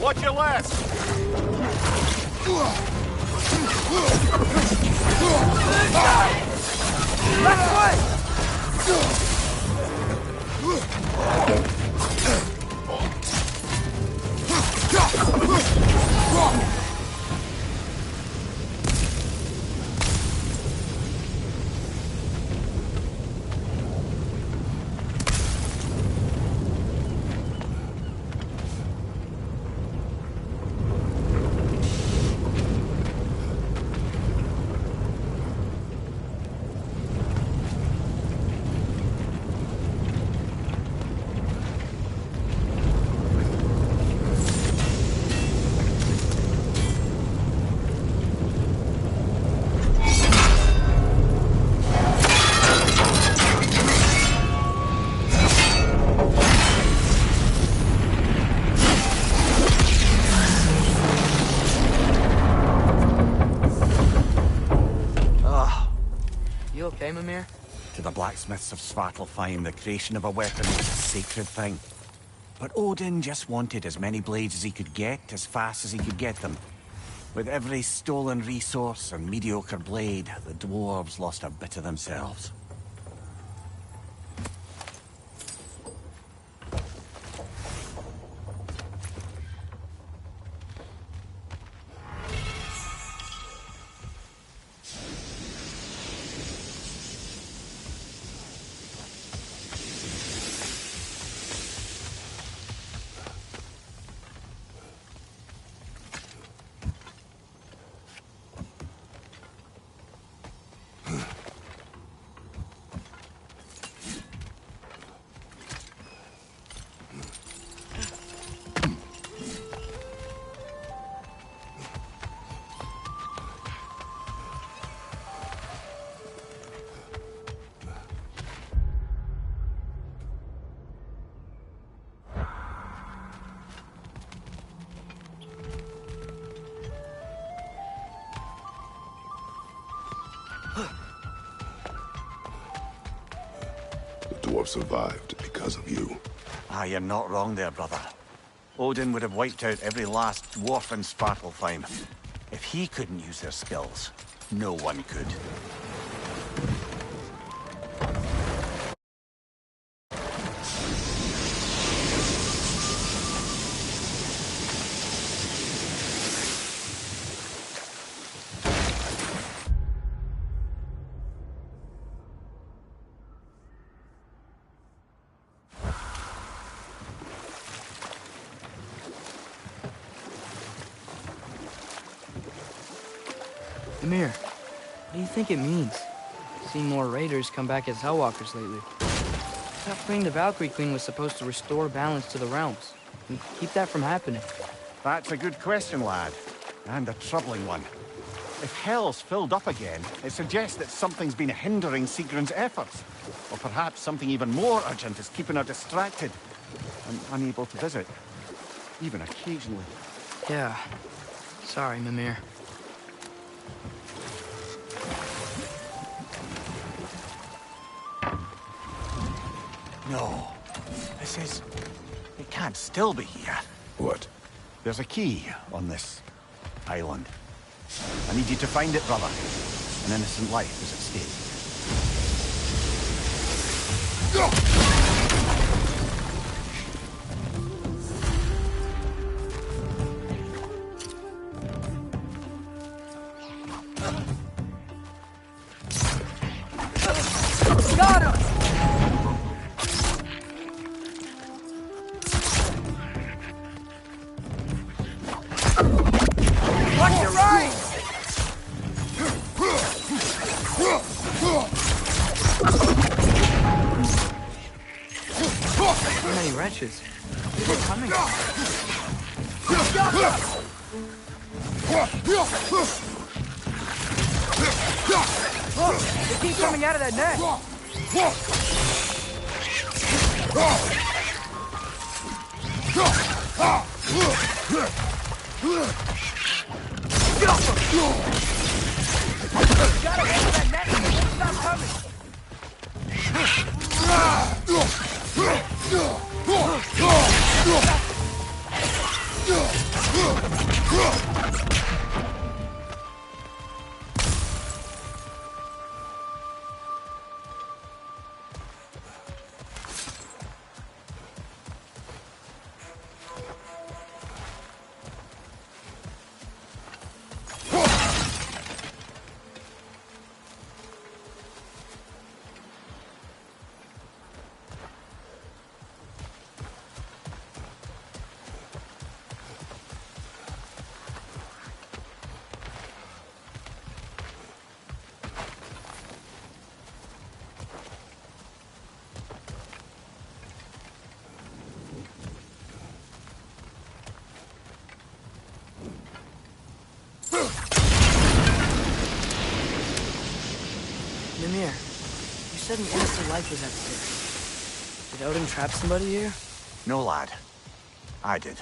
Watch your left! Left foot! okay, Mimir? To the blacksmiths of Svartalfheim, the creation of a weapon was a sacred thing. But Odin just wanted as many blades as he could get, as fast as he could get them. With every stolen resource and mediocre blade, the dwarves lost a bit of themselves. The dwarf survived because of you. Ah, you're not wrong there, brother. Odin would have wiped out every last dwarf in Svartalfheim. If he couldn't use their skills, no one could. Mimir, what do you think it means? Seeing more raiders come back as Hellwalkers lately. I thought freeing the Valkyrie Queen was supposed to restore balance to the realms and keep that from happening. That's a good question, lad. And a troubling one. If Hell's filled up again, it suggests that something's been hindering Sigrun's efforts. Or perhaps something even more urgent is keeping her distracted and unable to visit. Even occasionally. Yeah. Sorry, Mimir. No. This is... It can't still be here. What? There's a key on this island. I need you to find it, brother. An innocent life is at stake. Got him! Watch your right! So many wretches. Where are they coming from? Look, they keep coming out of that net. Gotta get to that net and stop coming. Mimir, you said an innocent life was at stake. Did Odin trap somebody here? No, lad. I did.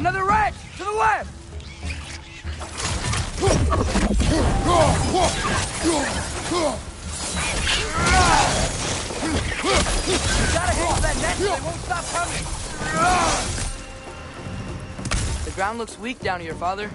Another wrench! To the left! You gotta handle that net so they won't stop coming! The ground looks weak down here, Father.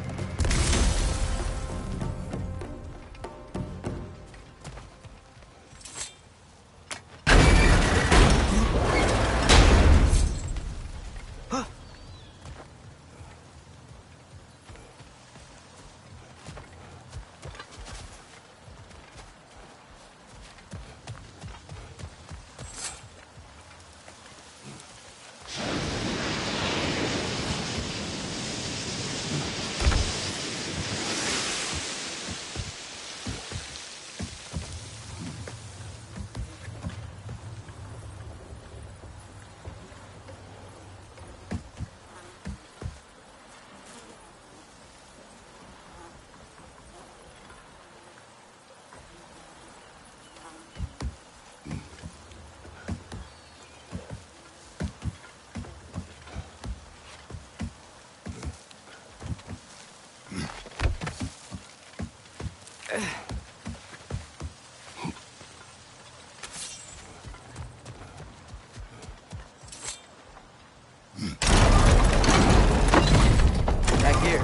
Back here.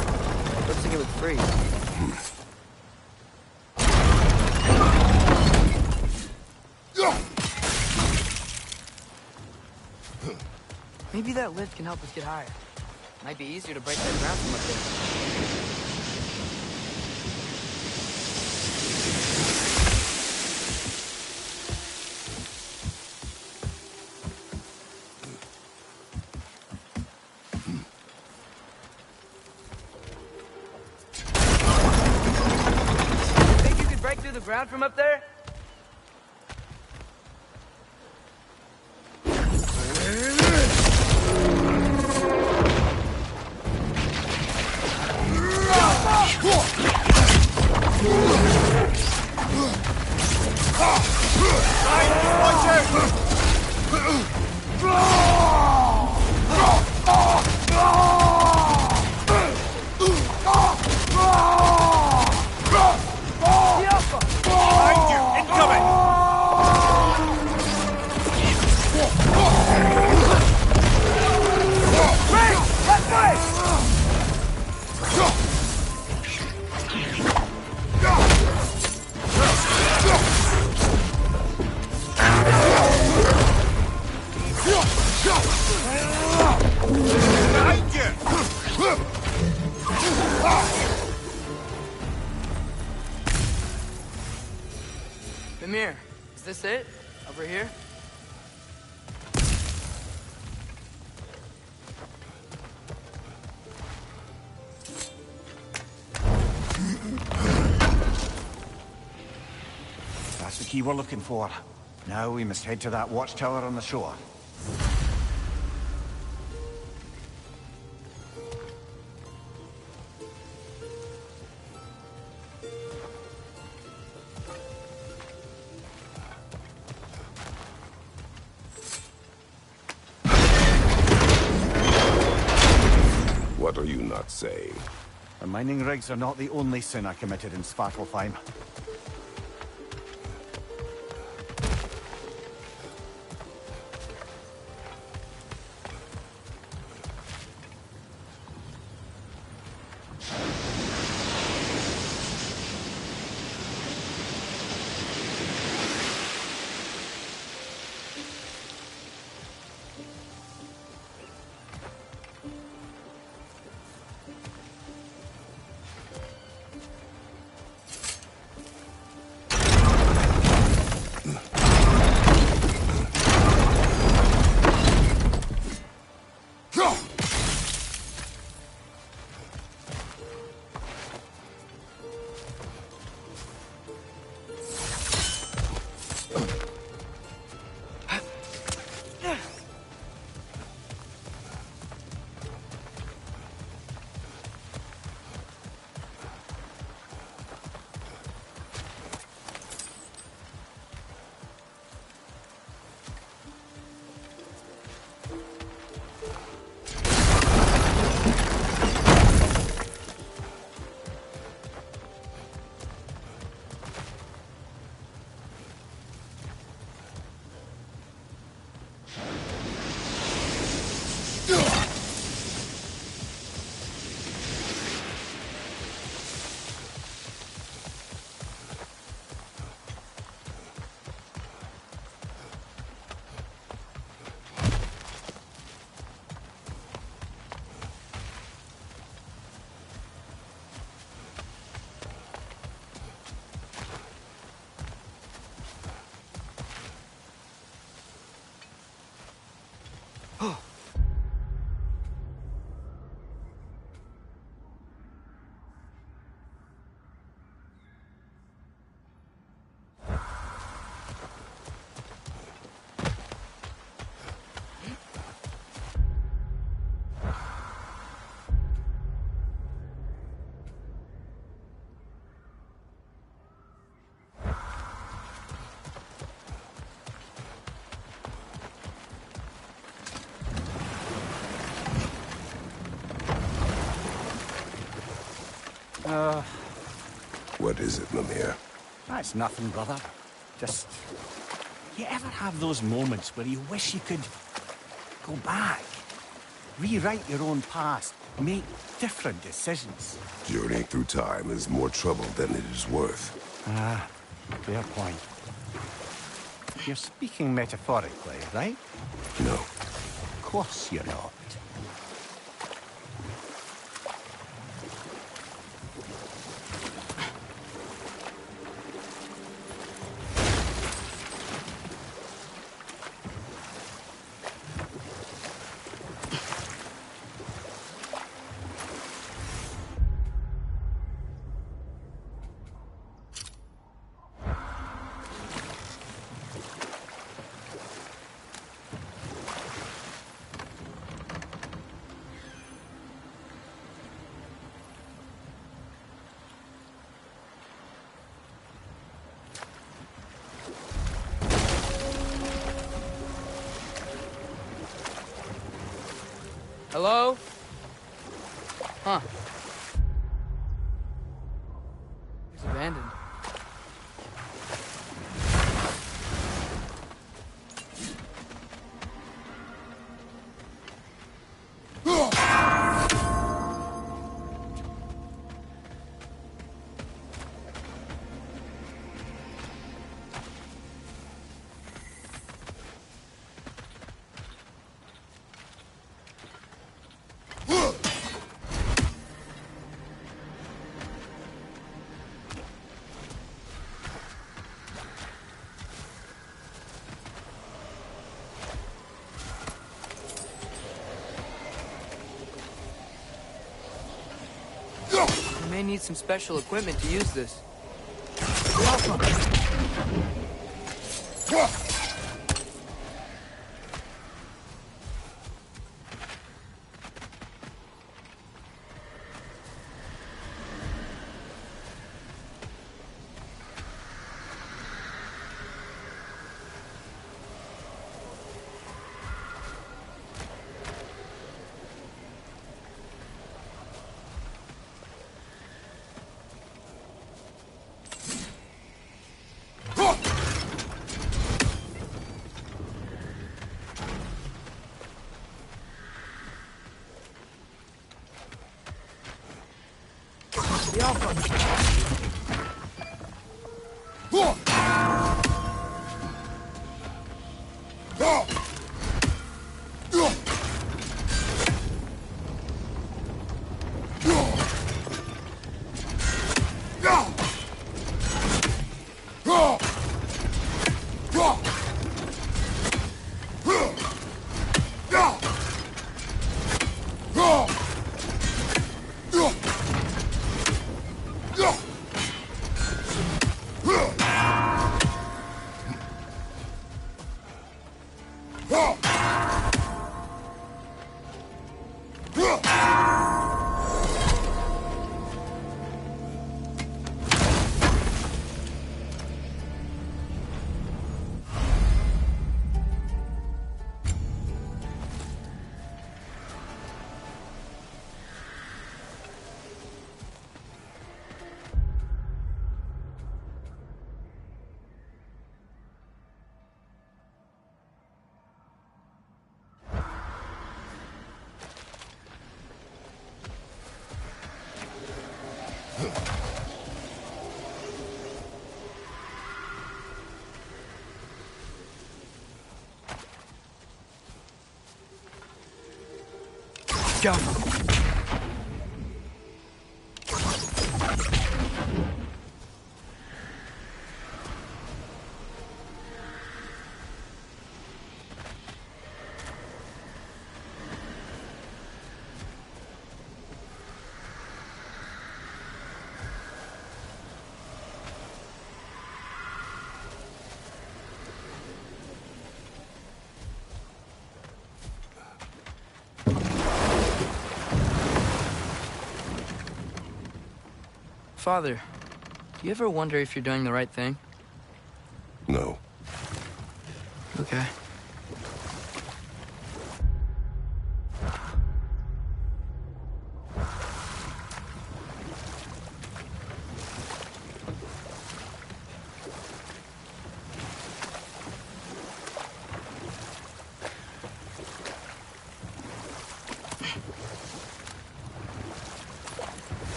Looks like it would freeze. Maybe that lift can help us get higher. Might be easier to break that ground from up there. Think you could break through the ground from up there? Mimir, is this it? Over here? That's the key we're looking for. Now we must head to that watchtower on the shore. What are you not saying? The mining rigs are not the only sin I committed in Svartalfheim. What is it, Mimir? That's nothing, brother. Just... You ever have those moments where you wish you could go back? Rewrite your own past, make different decisions. Journeying through time is more trouble than it is worth. Ah, fair point. You're speaking metaphorically, right? No. Of course you're not. Hello? Huh. It's abandoned. We may need some special equipment to use this. Go. Father, do you ever wonder if you're doing the right thing? No. Okay.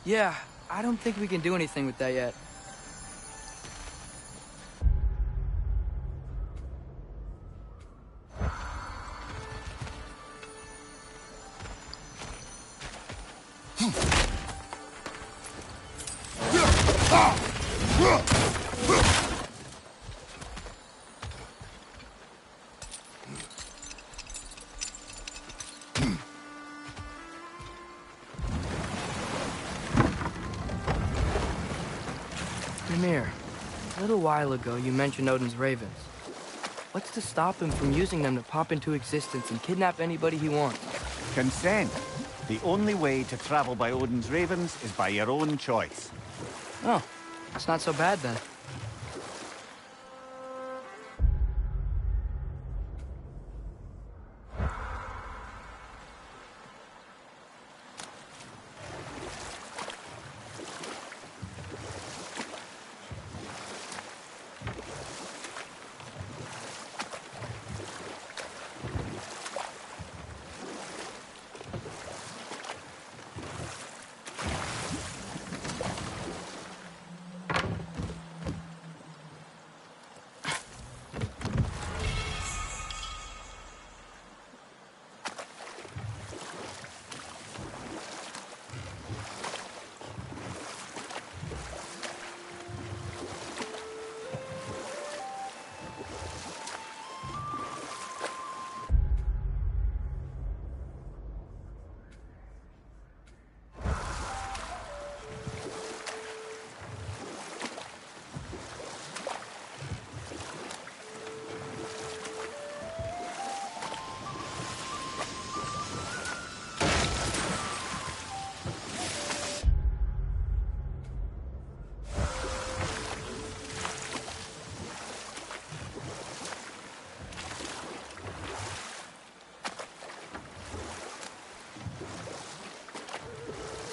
Yeah, I don't think we can do anything with that yet. Mimir, a little while ago you mentioned Odin's ravens. What's to stop him from using them to pop into existence and kidnap anybody he wants? Consent. The only way to travel by Odin's ravens is by your own choice. Oh, it's not so bad then.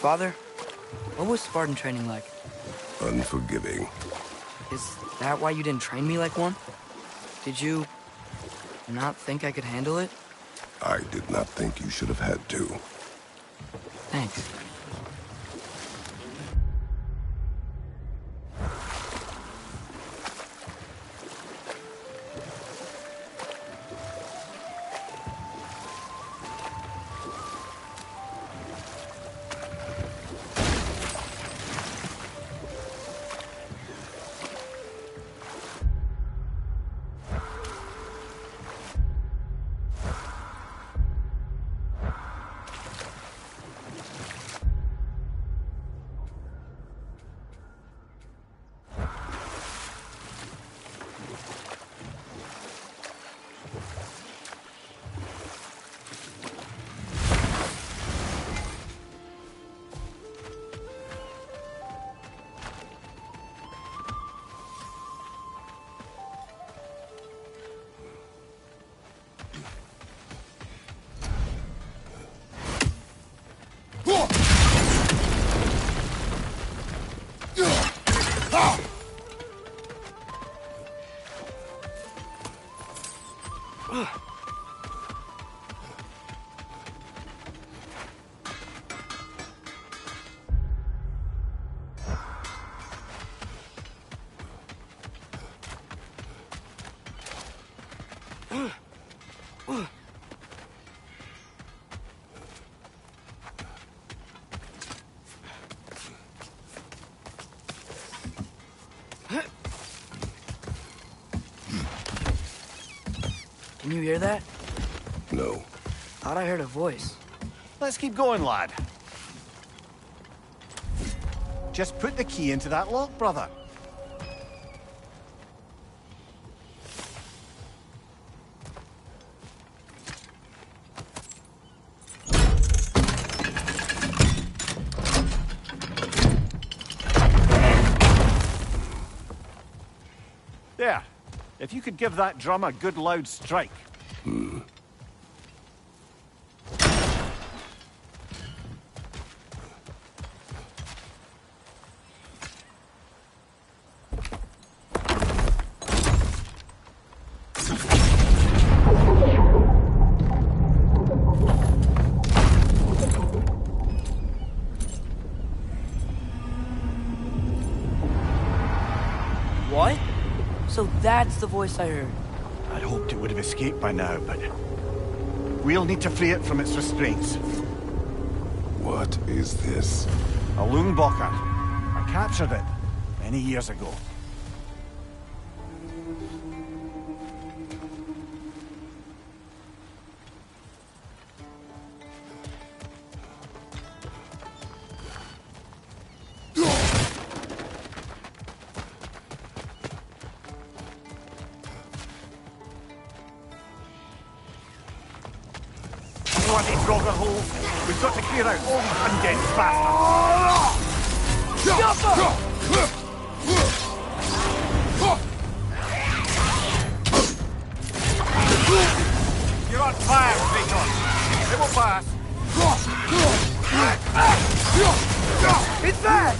Father, what was Spartan training like? Unforgiving. Is that why you didn't train me like one? Did you not think I could handle it? I did not think you should have had to. Thanks. Can you hear that? No. Thought I heard a voice. Let's keep going, lad. Just put the key into that lock, brother. There. If you could give that drum a good loud strike. So that's the voice I heard. I'd hoped it would have escaped by now, but we'll need to free it from its restraints. What is this? A Lungbocker. I captured it many years ago. Bloody Frogger hole. We've got to clear out all these undead bastards. You're on fire, Kratos. It will pass. It's bad!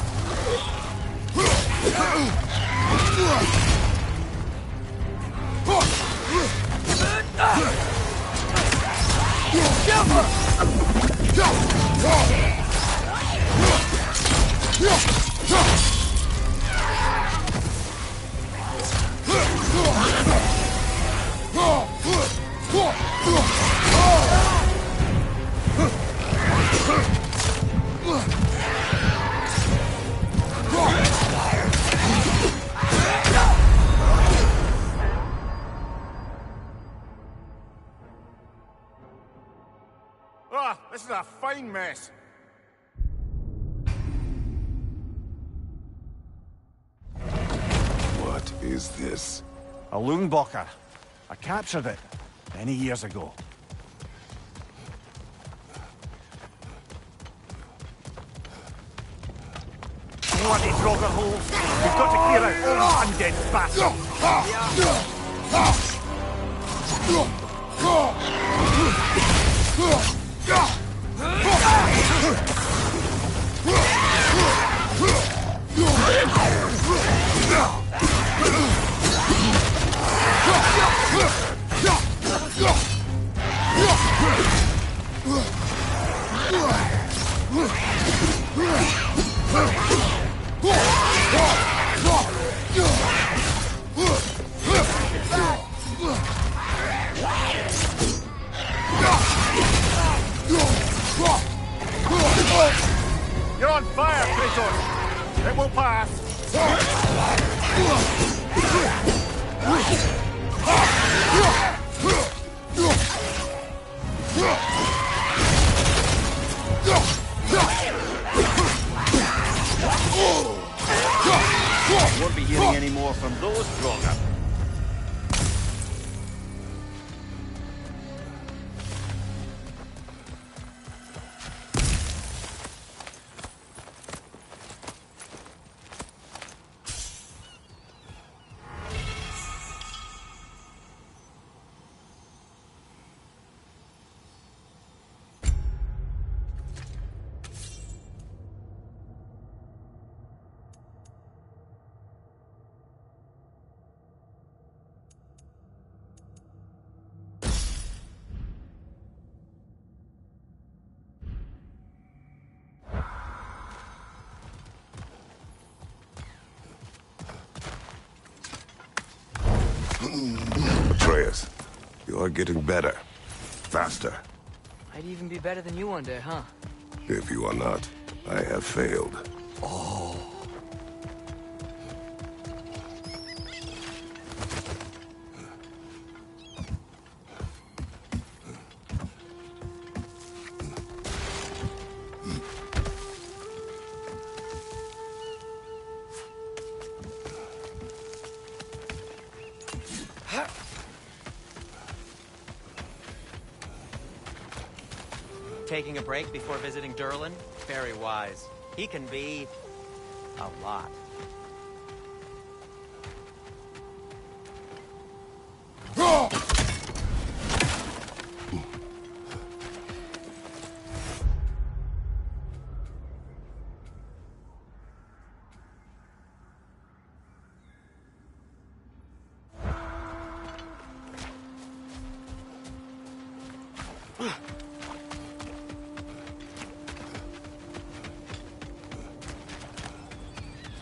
Ah, this is a fine mess. What is this? A Lungbocker. I captured it many years ago. Bloody Frogger hole. We've got to clear out all these undead bastards. You're on fire, Kratos! It will pass! Won't be hearing any more from those Frogger. Atreus, you're getting better. Faster. I'd even be better than you one day, huh? If you are not, I have failed. Taking a break before visiting Durlin? Very wise. He can be a lot.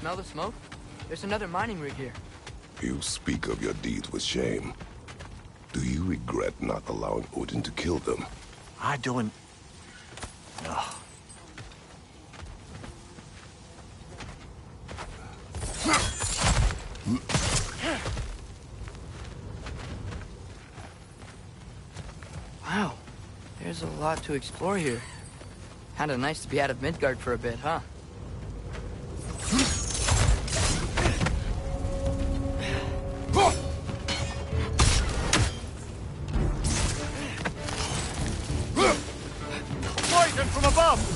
Smell the smoke? There's another mining rig here. You speak of your deeds with shame. Do you regret not allowing Odin to kill them? I don't... No. Wow, there's a lot to explore here. Kinda nice to be out of Midgard for a bit, huh? Poison from above!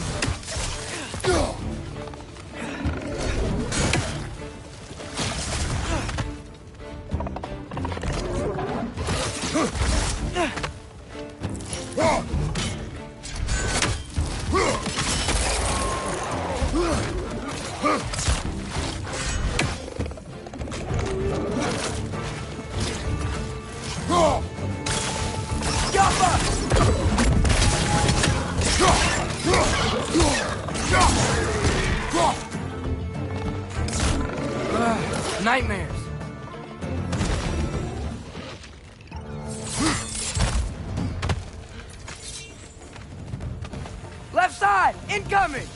Nightmares. Left side, incoming.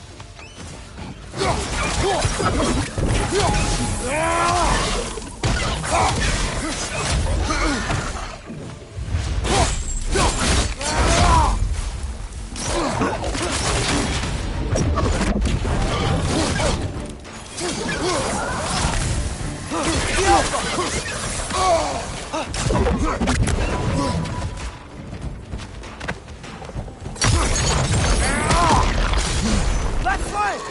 Left flank.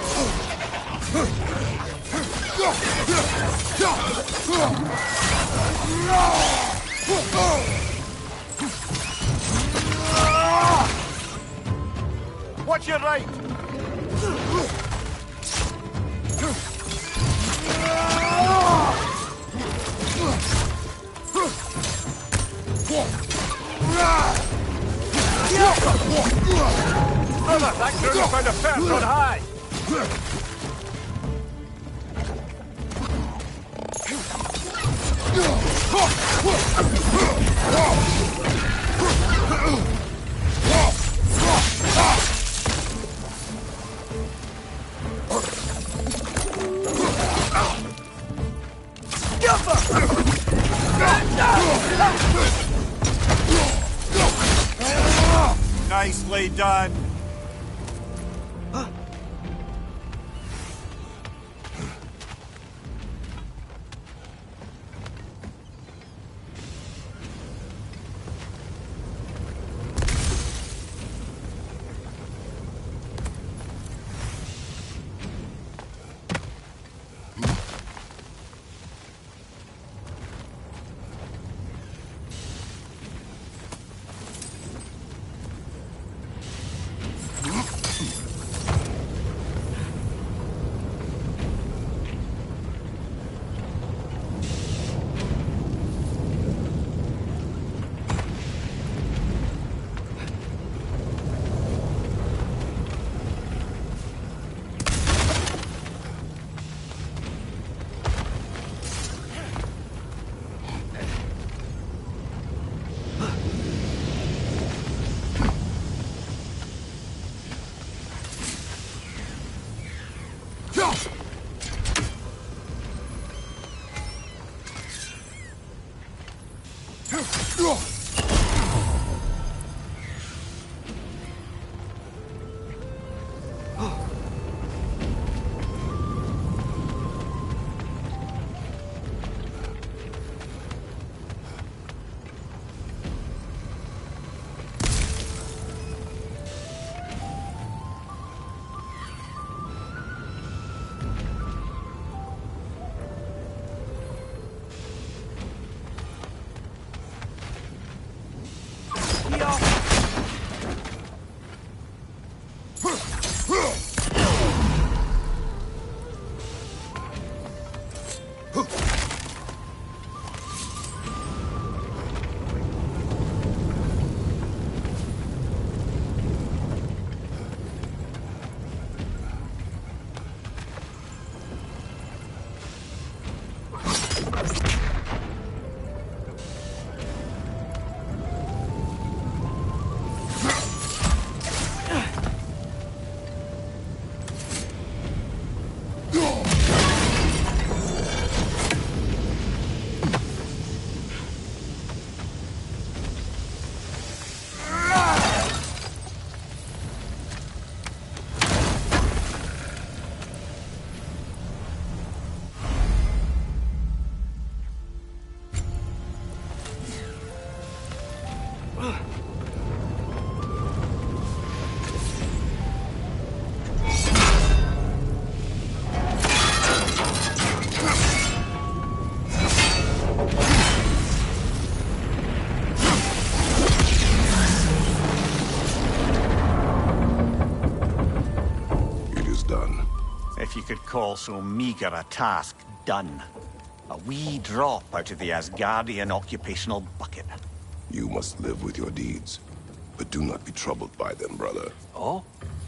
Watch your right! Brother, that girl found a first on high! Nicely done. If you could call so meager a task done. A wee drop out of the Asgardian occupational bucket. You must live with your deeds, but do not be troubled by them, brother. Oh?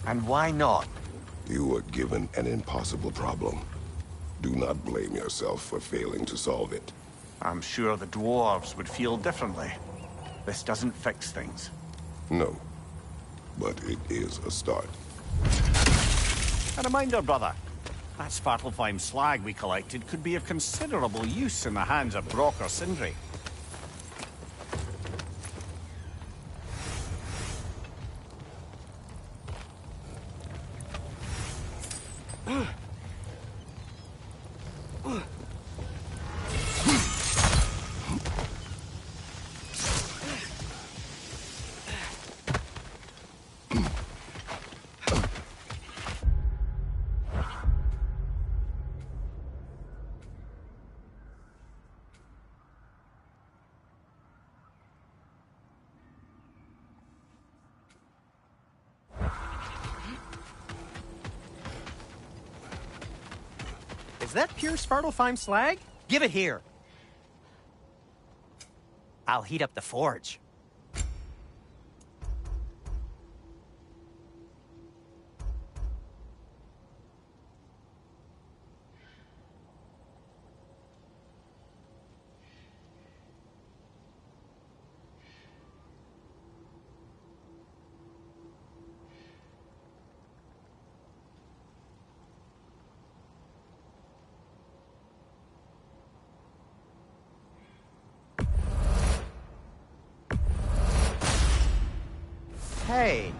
And why not? You were given an impossible problem. Do not blame yourself for failing to solve it. I'm sure the dwarves would feel differently. This doesn't fix things. No, but it is a start. A reminder, brother. That Svartalfheim slag we collected could be of considerable use in the hands of Brock or Sindri. Is that pure Svartalfheim slag? Give it here. I'll heat up the forge. Hey,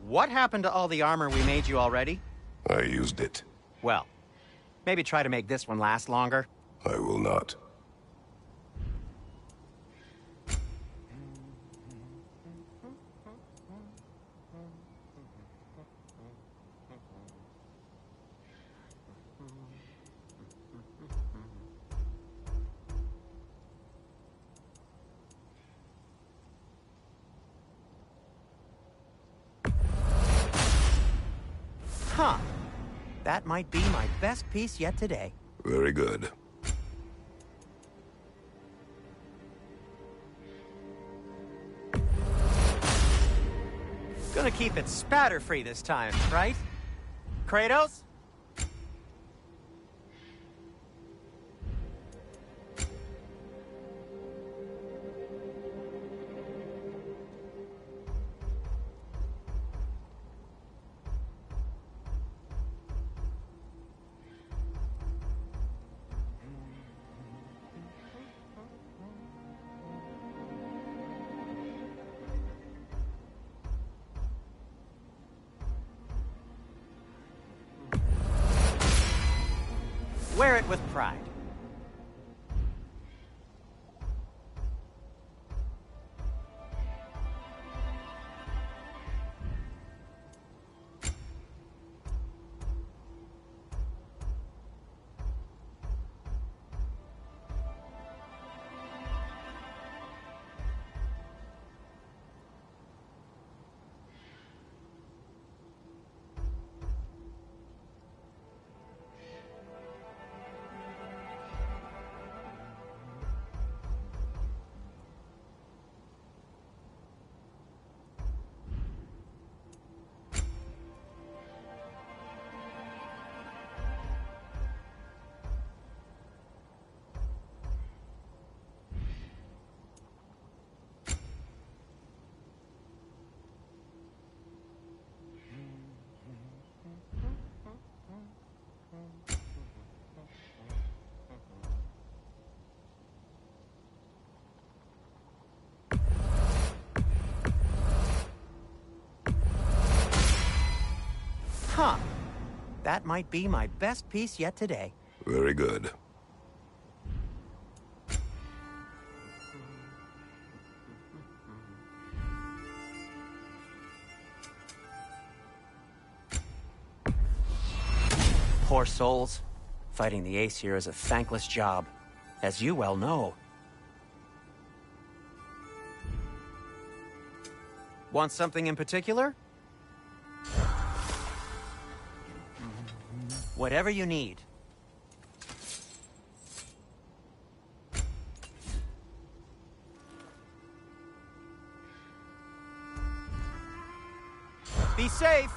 what happened to all the armor we made you already? I used it. Well, maybe try to make this one last longer. I will not. Huh. That might be my best piece yet today. Very good. Gonna keep it spatter-free this time, right? Kratos? Wear it with pride. Huh. That might be my best piece yet today. Very good. Poor souls. Fighting the Aesir is a thankless job, as you well know. Want something in particular? Whatever you need. Be safe!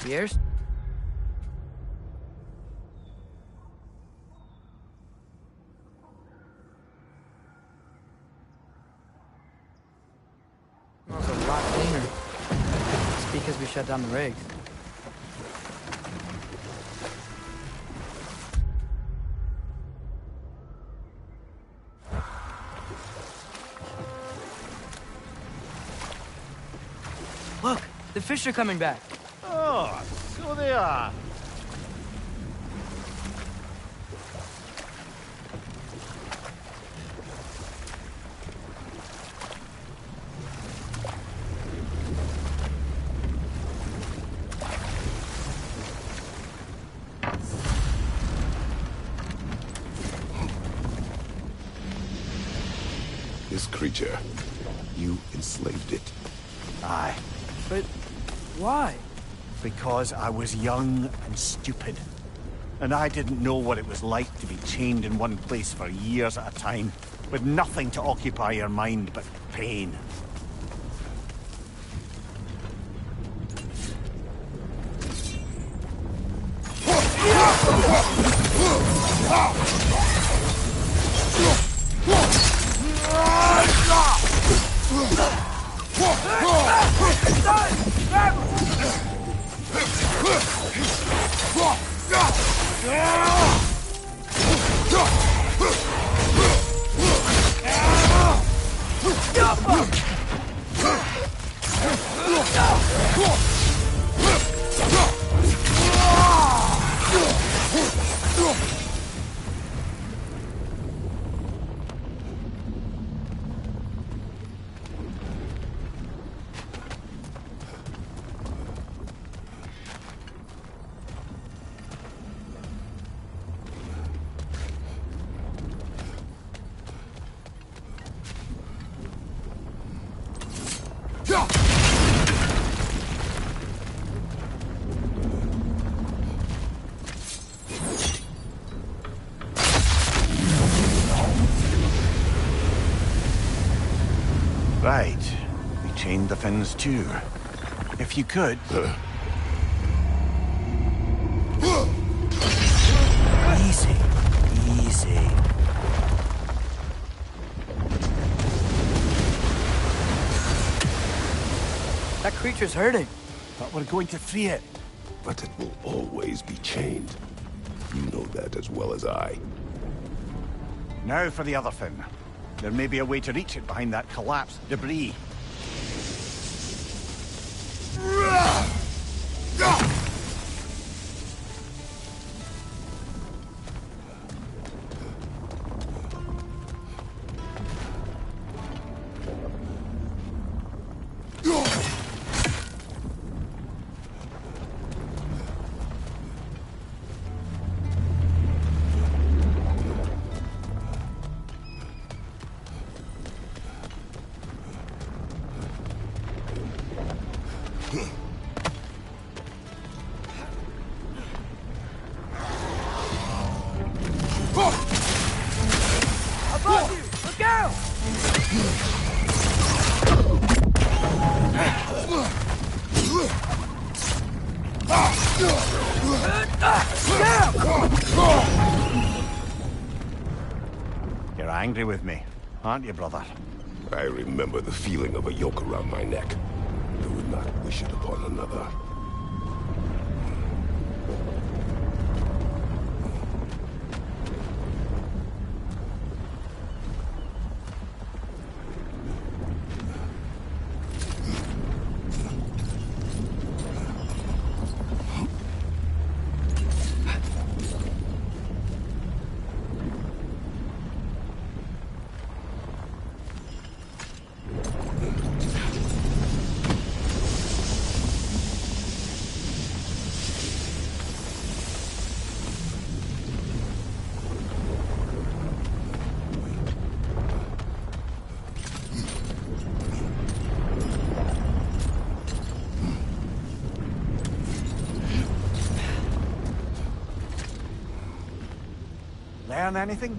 Years? Smells a lot cleaner. It's because we shut down the rigs. Look, the fish are coming back. Oh, so they are. This creature, you enslaved it. Aye. But why? Because I was young and stupid. And I didn't know what it was like to be chained in one place for years at a time, with nothing to occupy your mind but pain. Right. We chained the fins too. If you could... Easy. Easy. That creature's hurting. But we're going to free it. But it will always be chained. You know that as well as I. Now for the other fin. There may be a way to reach it behind that collapsed debris. Above you! Look out! You're angry with me, aren't you, brother? I remember the feeling of a yoke around my neck. I would not wish it upon another. learn anything?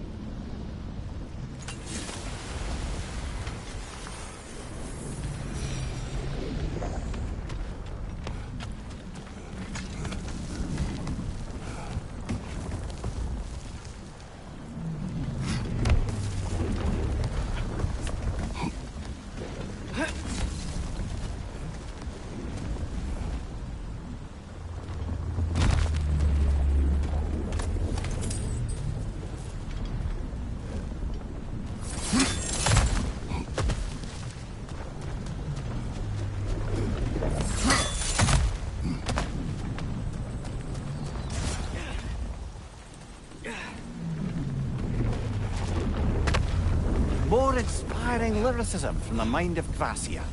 More inspiring lyricism from the mind of Gracia.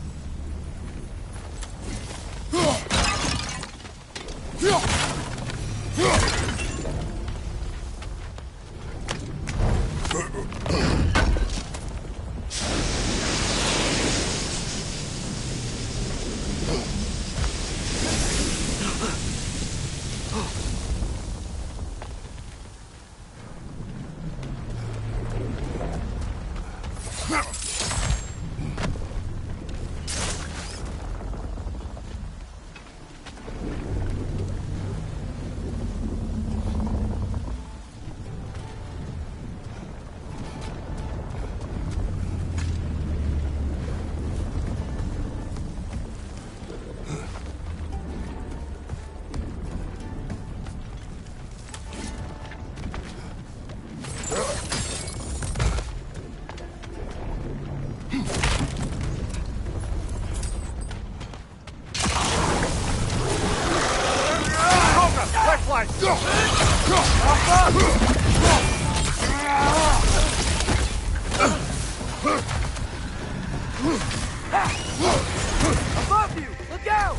Above you! Look out!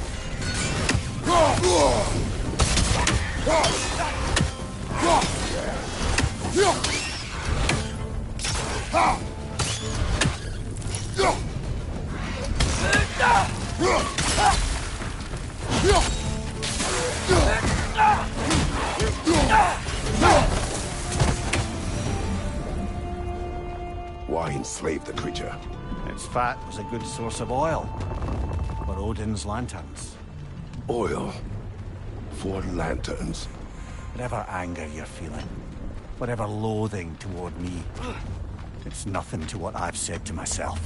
Why enslave the creature? Its fat was a good source of oil for Odin's lanterns. Oil for lanterns. Whatever anger you're feeling, whatever loathing toward me, it's nothing to what I've said to myself.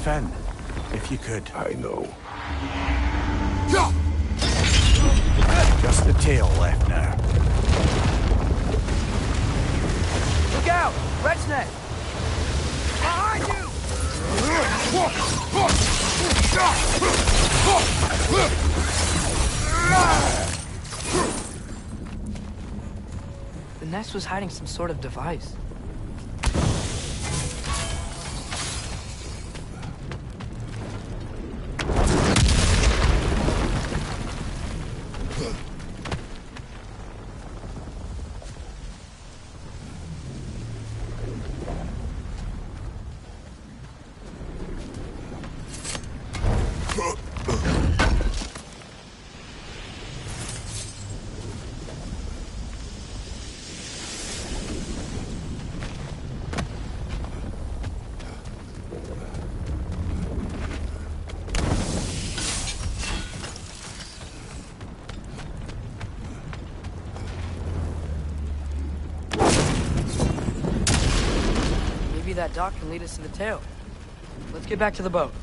Fenn, if you could. I know. Just the tail left now. Look out! Red's neck! Behind you! The nest was hiding some sort of device. Maybe that dock can lead us to the tail. Let's get back to the boat.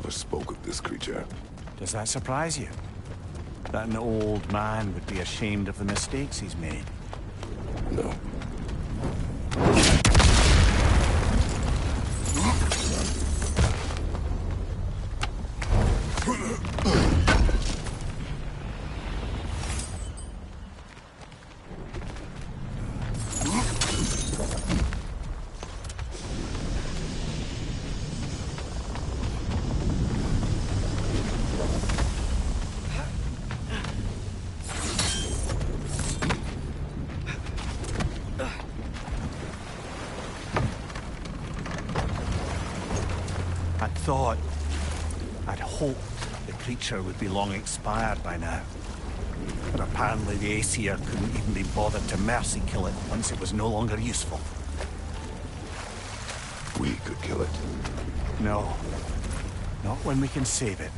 never spoke of this creature. Does that surprise you? That an old man would be ashamed of the mistakes he's made? No. I'd hoped the creature would be long expired by now. But apparently the Aesir couldn't even be bothered to mercy kill it once it was no longer useful. We could kill it. No. Not when we can save it.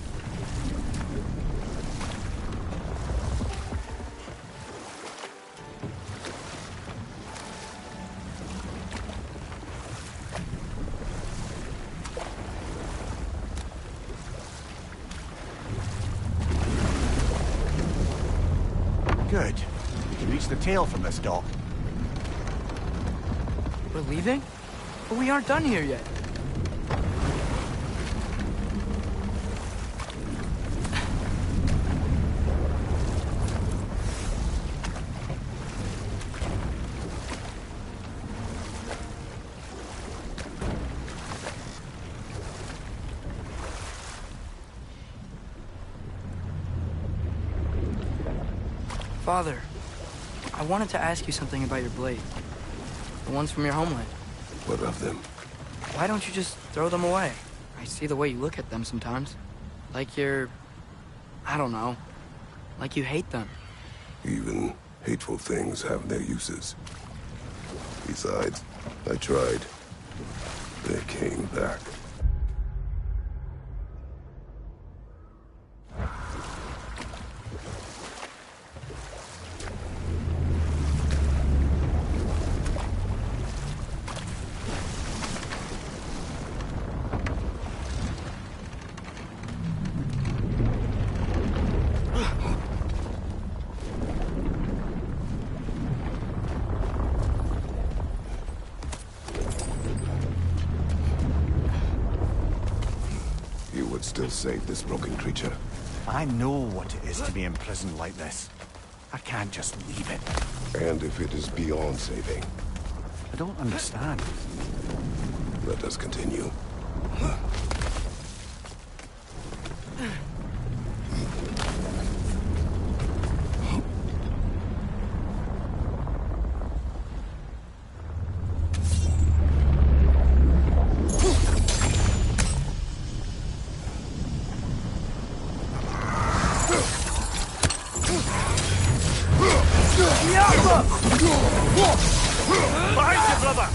Good. We can reach the tail from this dock. We're leaving? But we aren't done here yet. Father, I wanted to ask you something about your blade. The ones from your homeland. What of them? Why don't you just throw them away? I see the way you look at them sometimes. Like you're... I don't know. Like you hate them. Even hateful things have their uses. Besides, I tried. They came back. You would still save this broken creature? I know what it is to be imprisoned like this. I can't just leave it. And if it is beyond saving? I don't understand. Let us continue. Behind you, brother!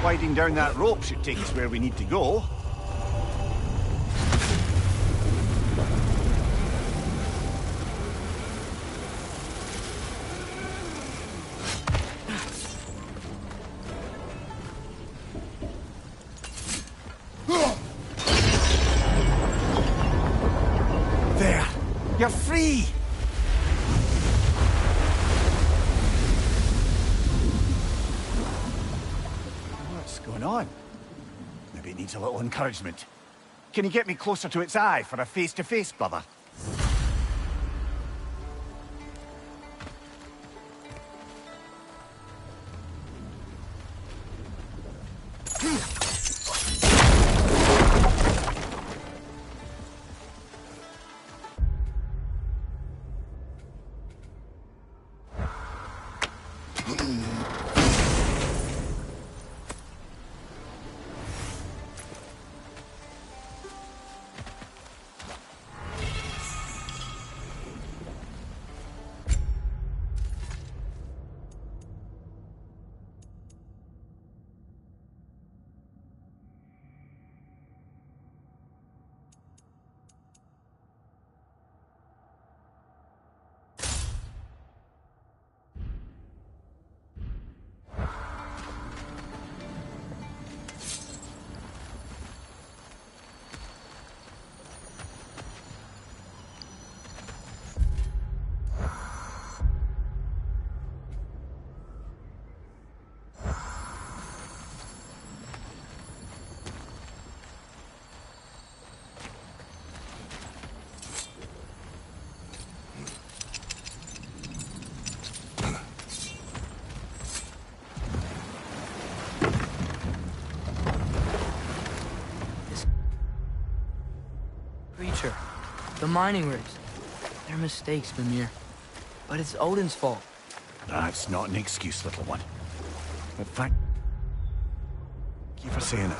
sliding down that rope should take us where we need to go. There! You're free! What's going on? Maybe it needs a little encouragement. Can you get me closer to its eye for a face-to-face, brother? Creature. The mining rigs. They're mistakes, Mimir. But it's Odin's fault. That's not an excuse, little one. But thank you for saying it.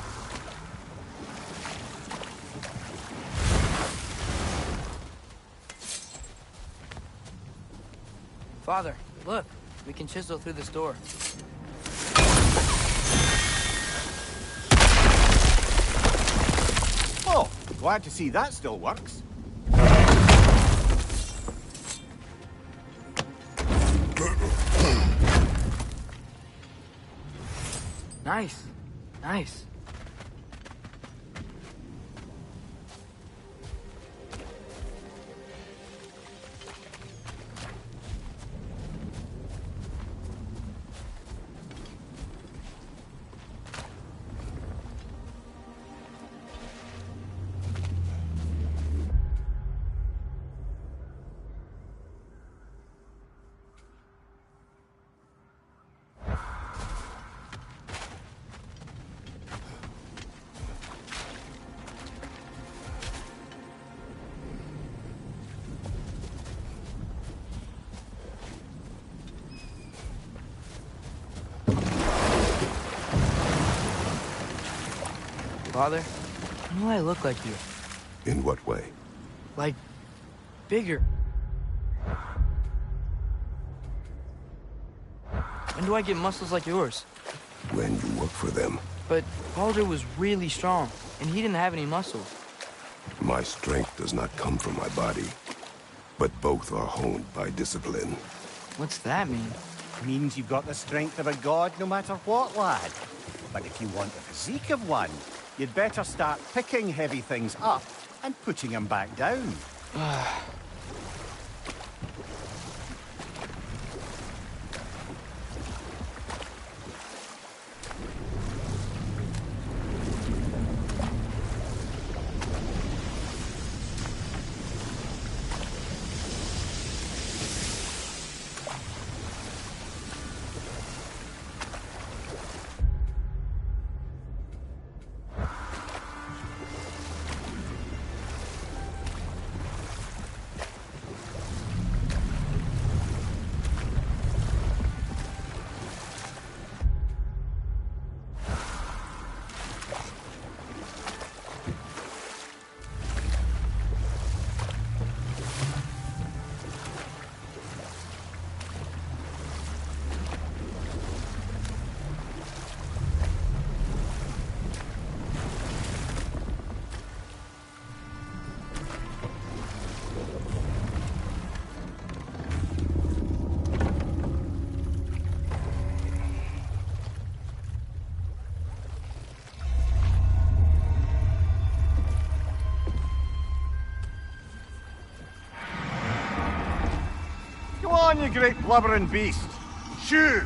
Father, look. We can chisel through this door. Oh, glad to see that still works. Nice. Nice. Father, I know I look like you. In what way? Like, bigger. When do I get muscles like yours? When you work for them. But Baldur was really strong, and he didn't have any muscles. My strength does not come from my body, but both are honed by discipline. What's that mean? Means you've got the strength of a god no matter what, lad. But if you want the physique of one, you'd better start picking heavy things up and putting them back down. you great blubbering beast. Shoo!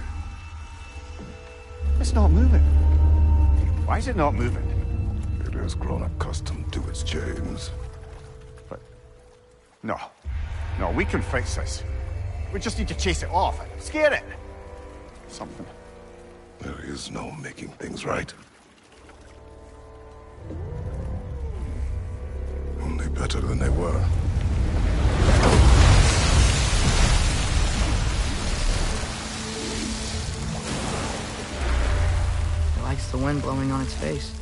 It's not moving. Why is it not moving? It has grown accustomed to its chains. But... No. No, we can fix this. We just need to chase it off. Scare it. Something. There is no making things right. Only better than they were. It likes the wind blowing on its face.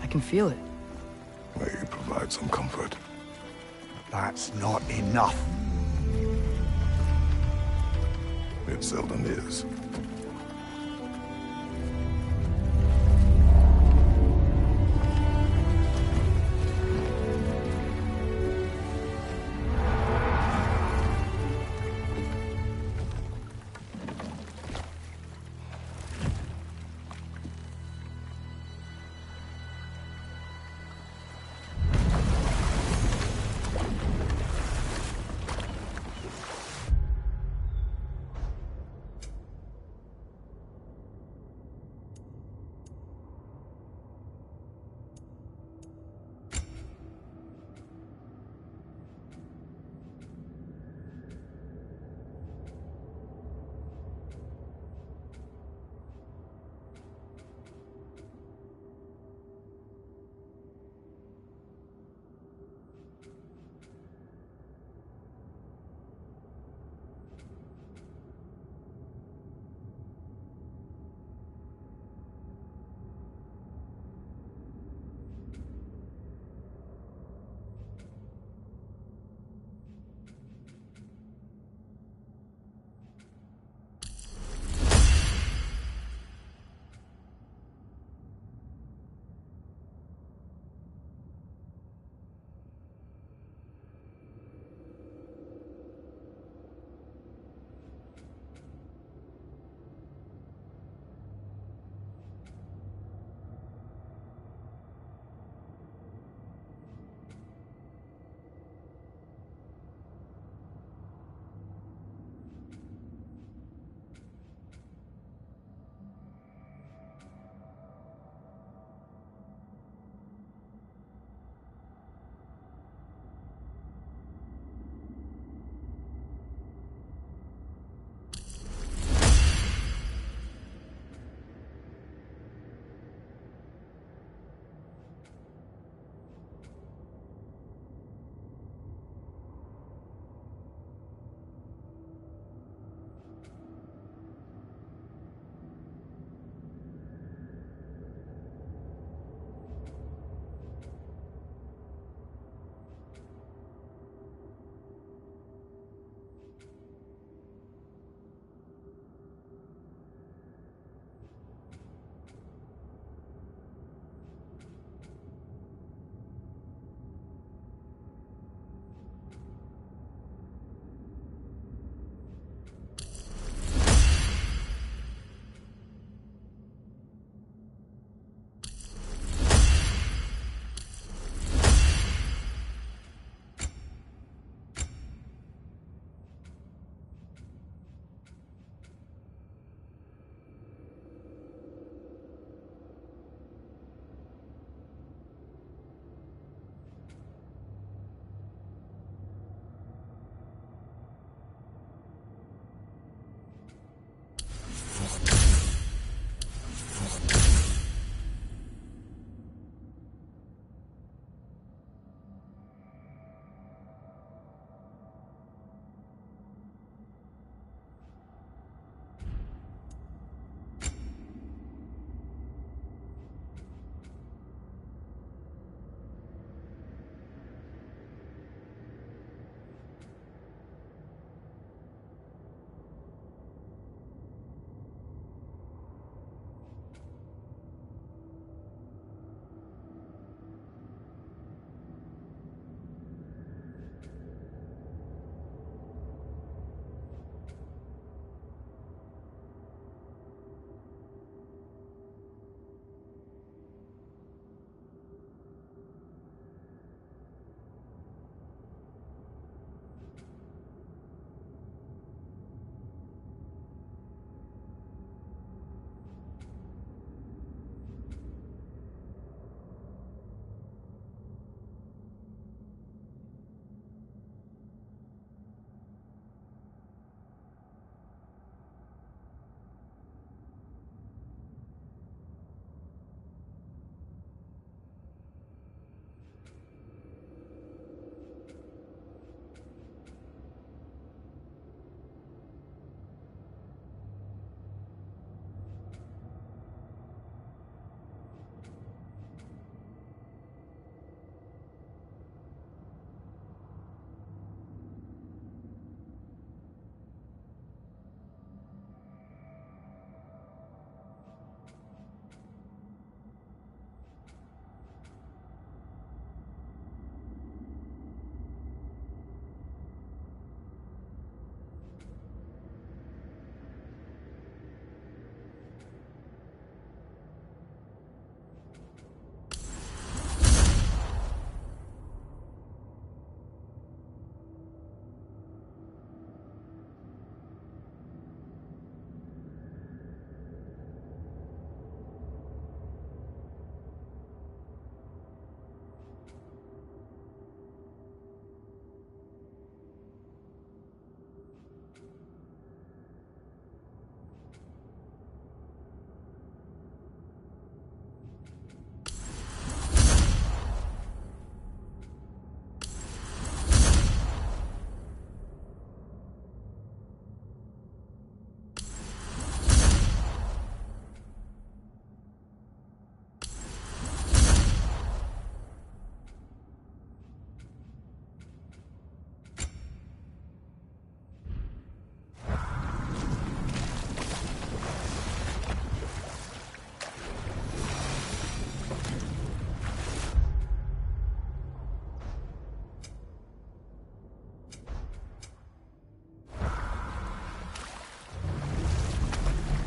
I can feel it. May you provide some comfort. That's not enough. It seldom is.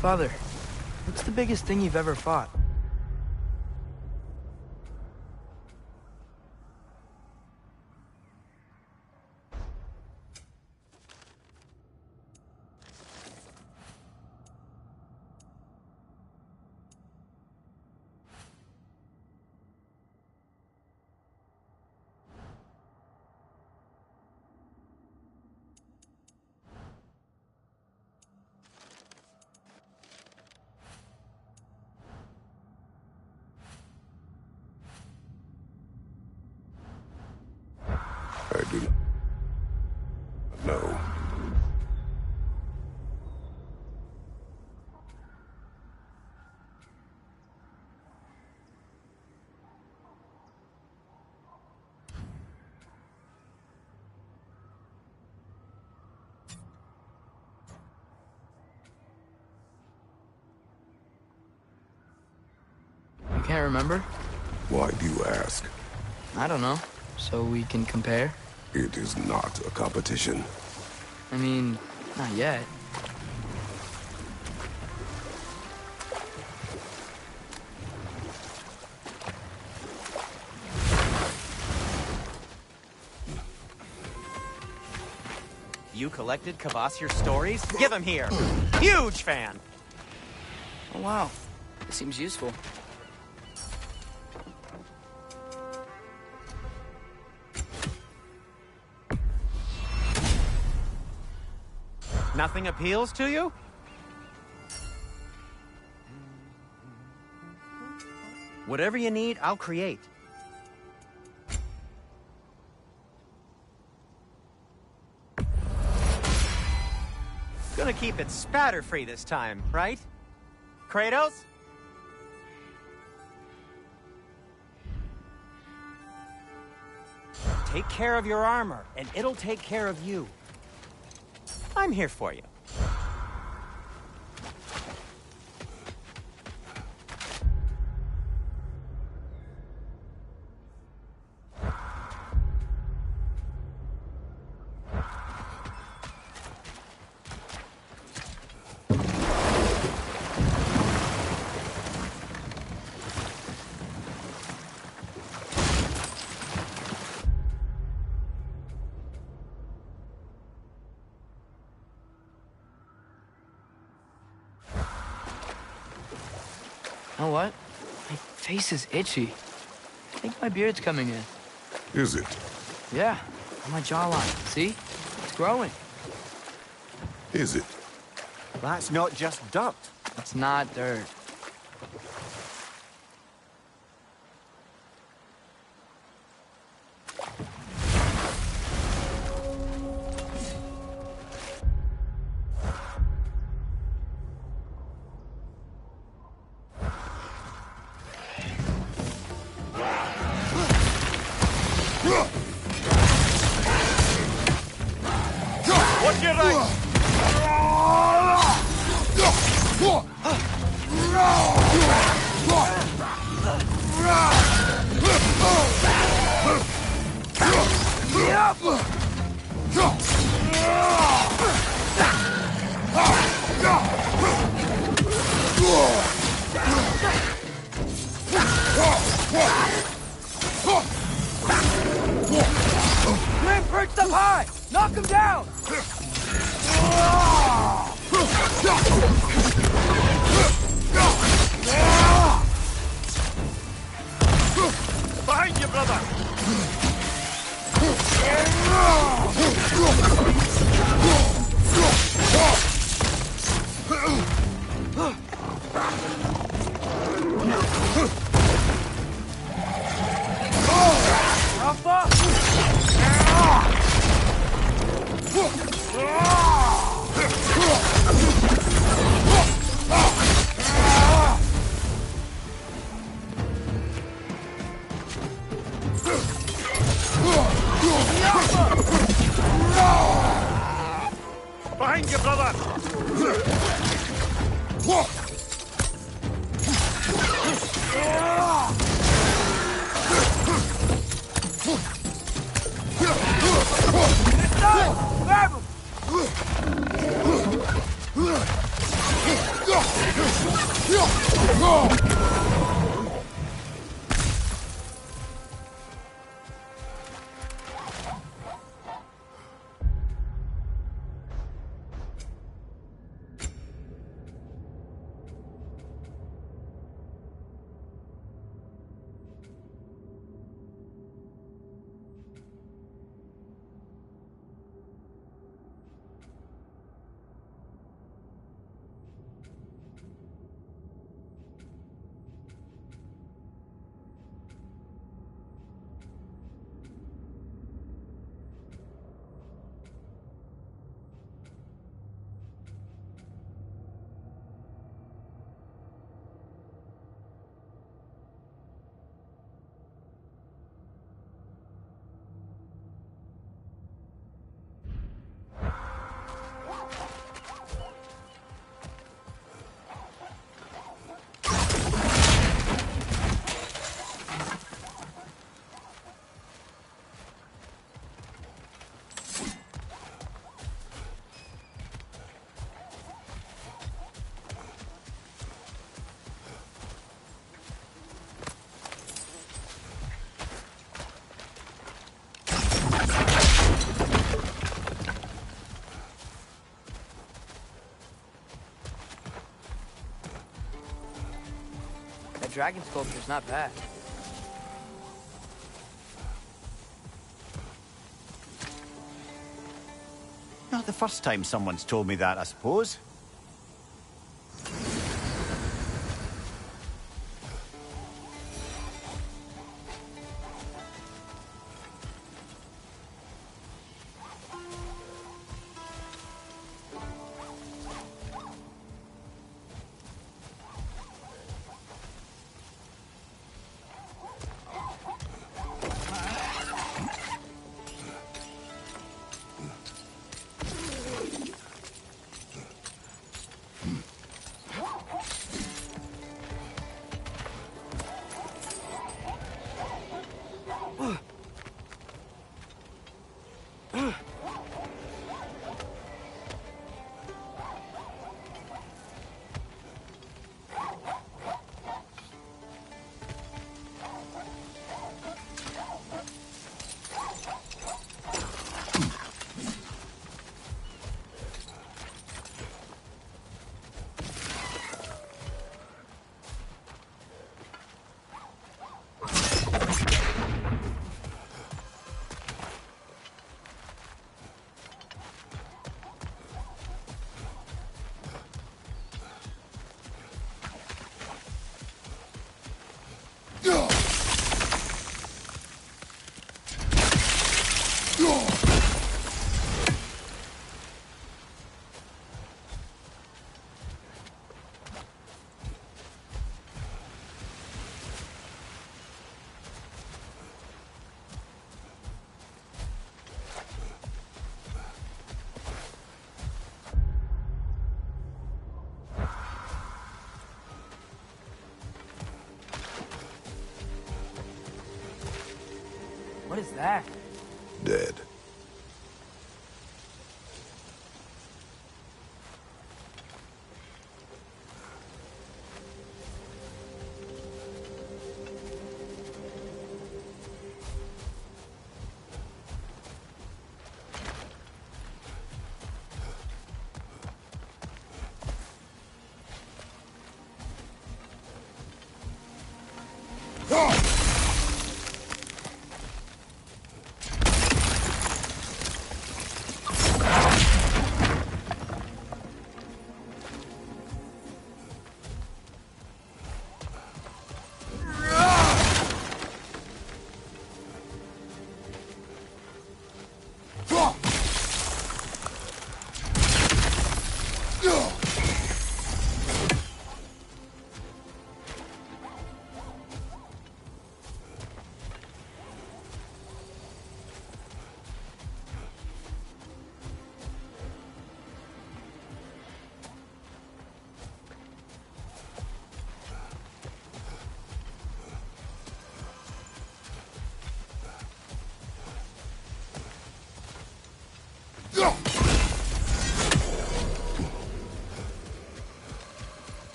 Father, what's the biggest thing you've ever fought? I do not know. You can't remember? Why do you ask? I don't know. So we can compare? It is not a competition. I mean, not yet. You collected Kvasir's stories? Give them here. Huge fan. Oh, wow. It seems useful. Nothing appeals to you? Whatever you need, I'll create. Gonna keep it spatter-free this time, right? Kratos? Take care of your armor, and it'll take care of you. I'm here for you. You know what? My face is itchy. I think my beard's coming in. Is it? Yeah, on my jawline. See? It's growing. Is it? That's not just dirt. It's not dirt. What's your right? Grim perched up high! Knock him down! Behind you, brother! Behind you, brother! Grab him! That dragon sculpture's not bad. Not the first time someone's told me that, I suppose. What is that? Dead.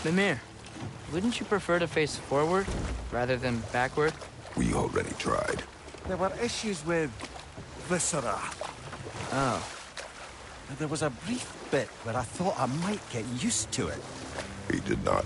Mimir, wouldn't you prefer to face forward rather than backward? We already tried. There were issues with viscera. Oh. There was a brief bit where I thought I might get used to it. He did not.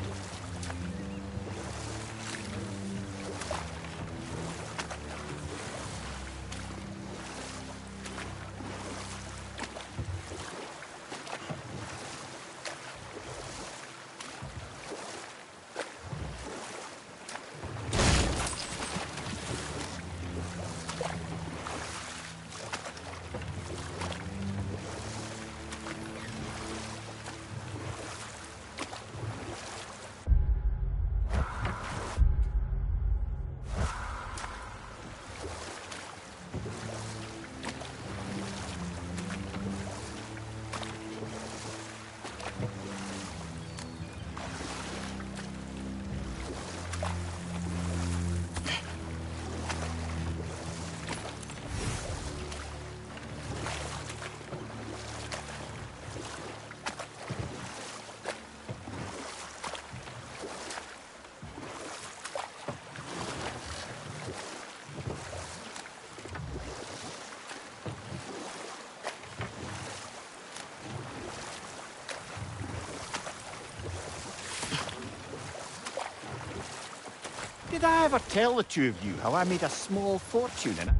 Did I ever tell the two of you how I made a small fortune in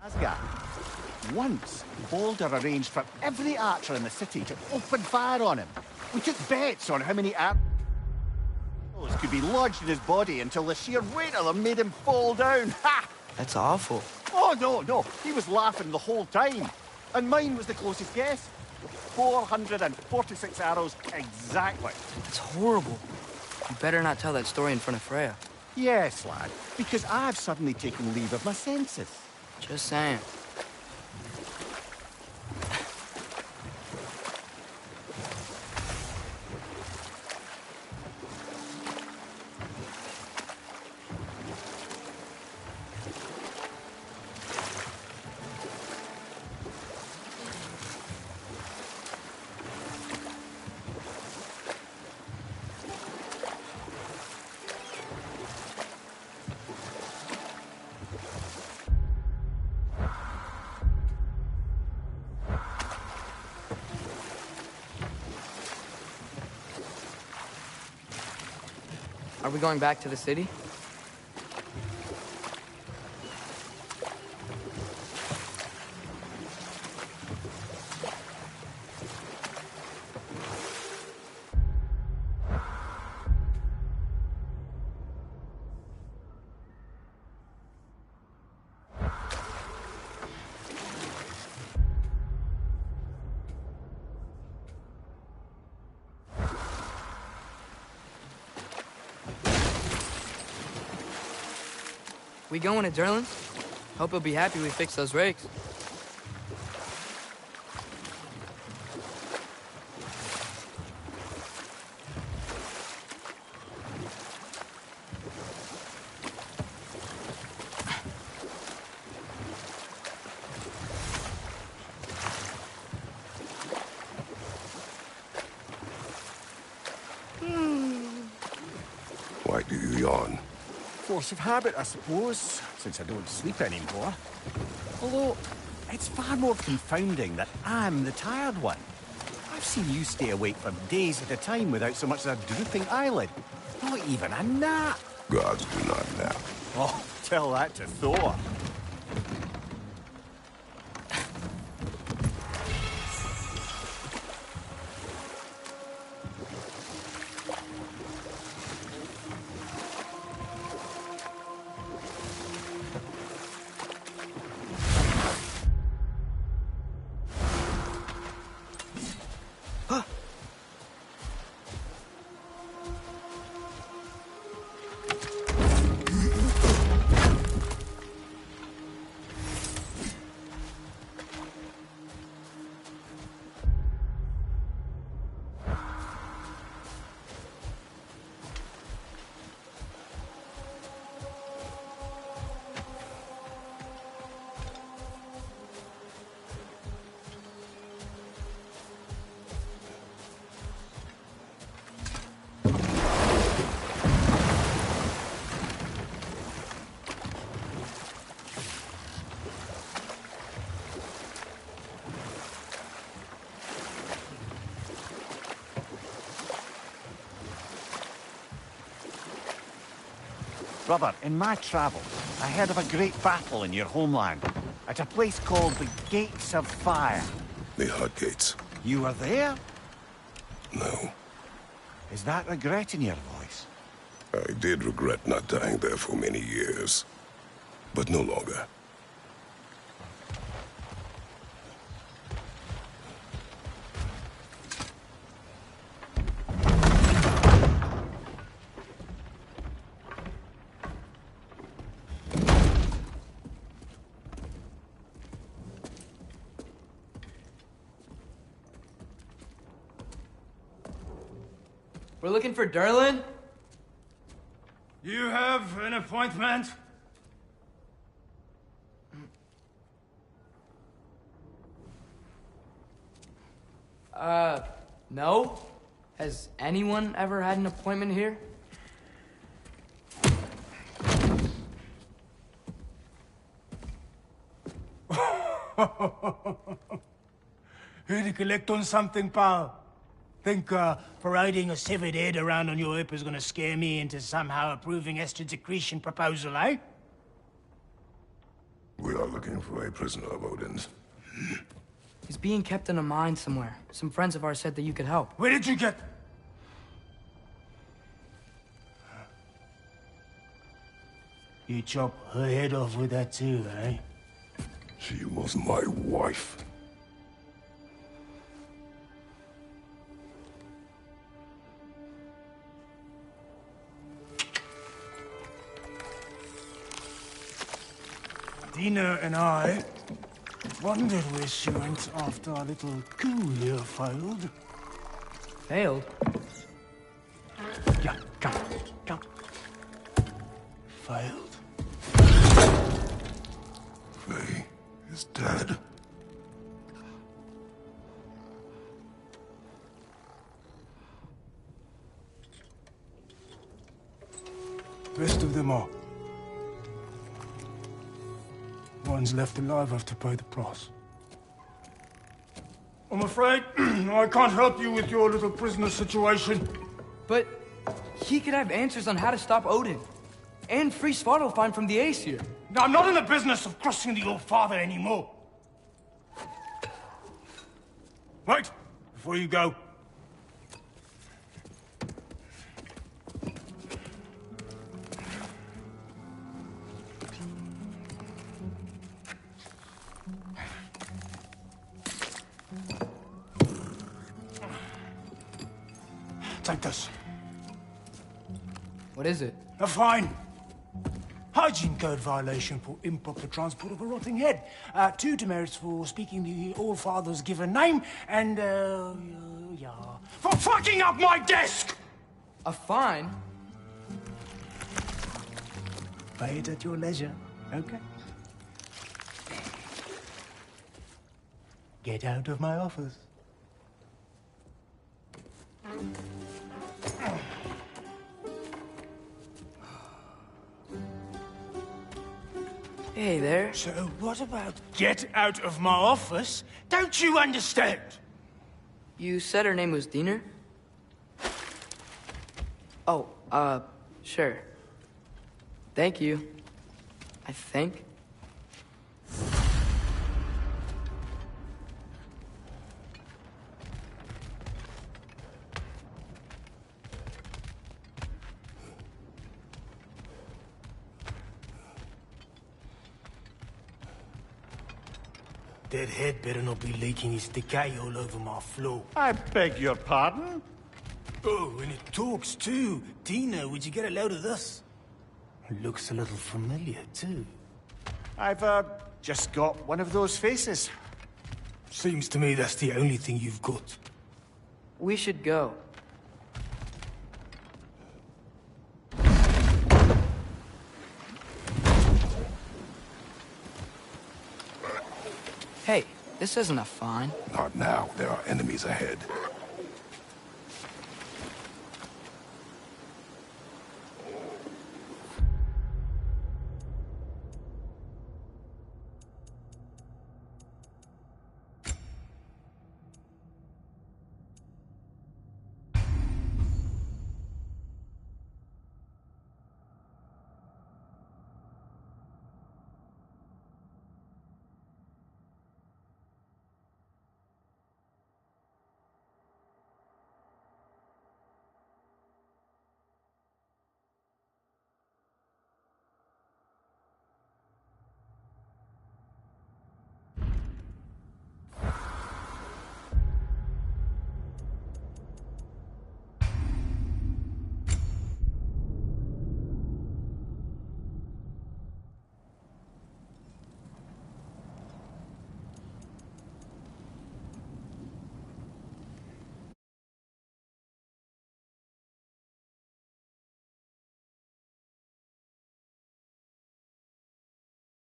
Asgard? Once, Balder arranged for every archer in the city to open fire on him. We took bets on how many arrows could be lodged in his body until the sheer weight of them made him fall down. Ha! That's awful. Oh, no. He was laughing the whole time. And mine was the closest guess. 446 arrows exactly. That's horrible. You better not tell that story in front of Freya. Yes, lad, because I've suddenly taken leave of my senses. Just saying. Are we going back to the city? We going to Durlin? Hope he'll be happy we fixed those rakes. Why do you yawn? Force of habit, I suppose, since I don't sleep anymore. Although, it's far more confounding that I'm the tired one. I've seen you stay awake for days at a time without so much as a drooping eyelid. Not even a nap. Gods do not nap. Oh, tell that to Thor. Brother, in my travels, I heard of a great battle in your homeland, at a place called the Gates of Fire. The Hut Gates. You were there? No. Is that regret in your voice? I did regret not dying there for many years. But no longer. We're looking for Durlin? You have an appointment? No. Has anyone ever had an appointment here? Here to collect on something, pal? Think, parading a severed head around on your hip is gonna scare me into somehow approving Esther's accretion proposal, eh? We are looking for a prisoner of Odin's. He's being kept in a mine somewhere. Some friends of ours said that you could help. Where did you get... You chop her head off with that too, eh? She was my wife. Dina and I wondered where she went after our little coup here failed. Failed? Yeah, come. Failed? Faye is dead. Rest of them are. Ones left alive have to pay the price. I'm afraid I can't help you with your little prisoner situation. But he could have answers on how to stop Odin. And free Svartalfheim from the Aesir. Now, I'm not in the business of crossing the old father anymore. Wait, before you go. Take this. What is it? A fine. Hygiene code violation for improper transport of a rotting head. 2 demerits for speaking the All-Father's given name, and, yeah. For fucking up my desk! A fine? Pay it at your leisure, okay? Get out of my office. Hey there. So what about get out of my office? Don't you understand? You said her name was Diener? Oh, sure. Thank you. I think. That head better not be leaking his decay all over my floor. I beg your pardon? Oh, and it talks too. Dina, would you get a load of this? It looks a little familiar too. I've, just got one of those faces. Seems to me that's the only thing you've got. We should go. Hey, this isn't a fine. Not now. There are enemies ahead.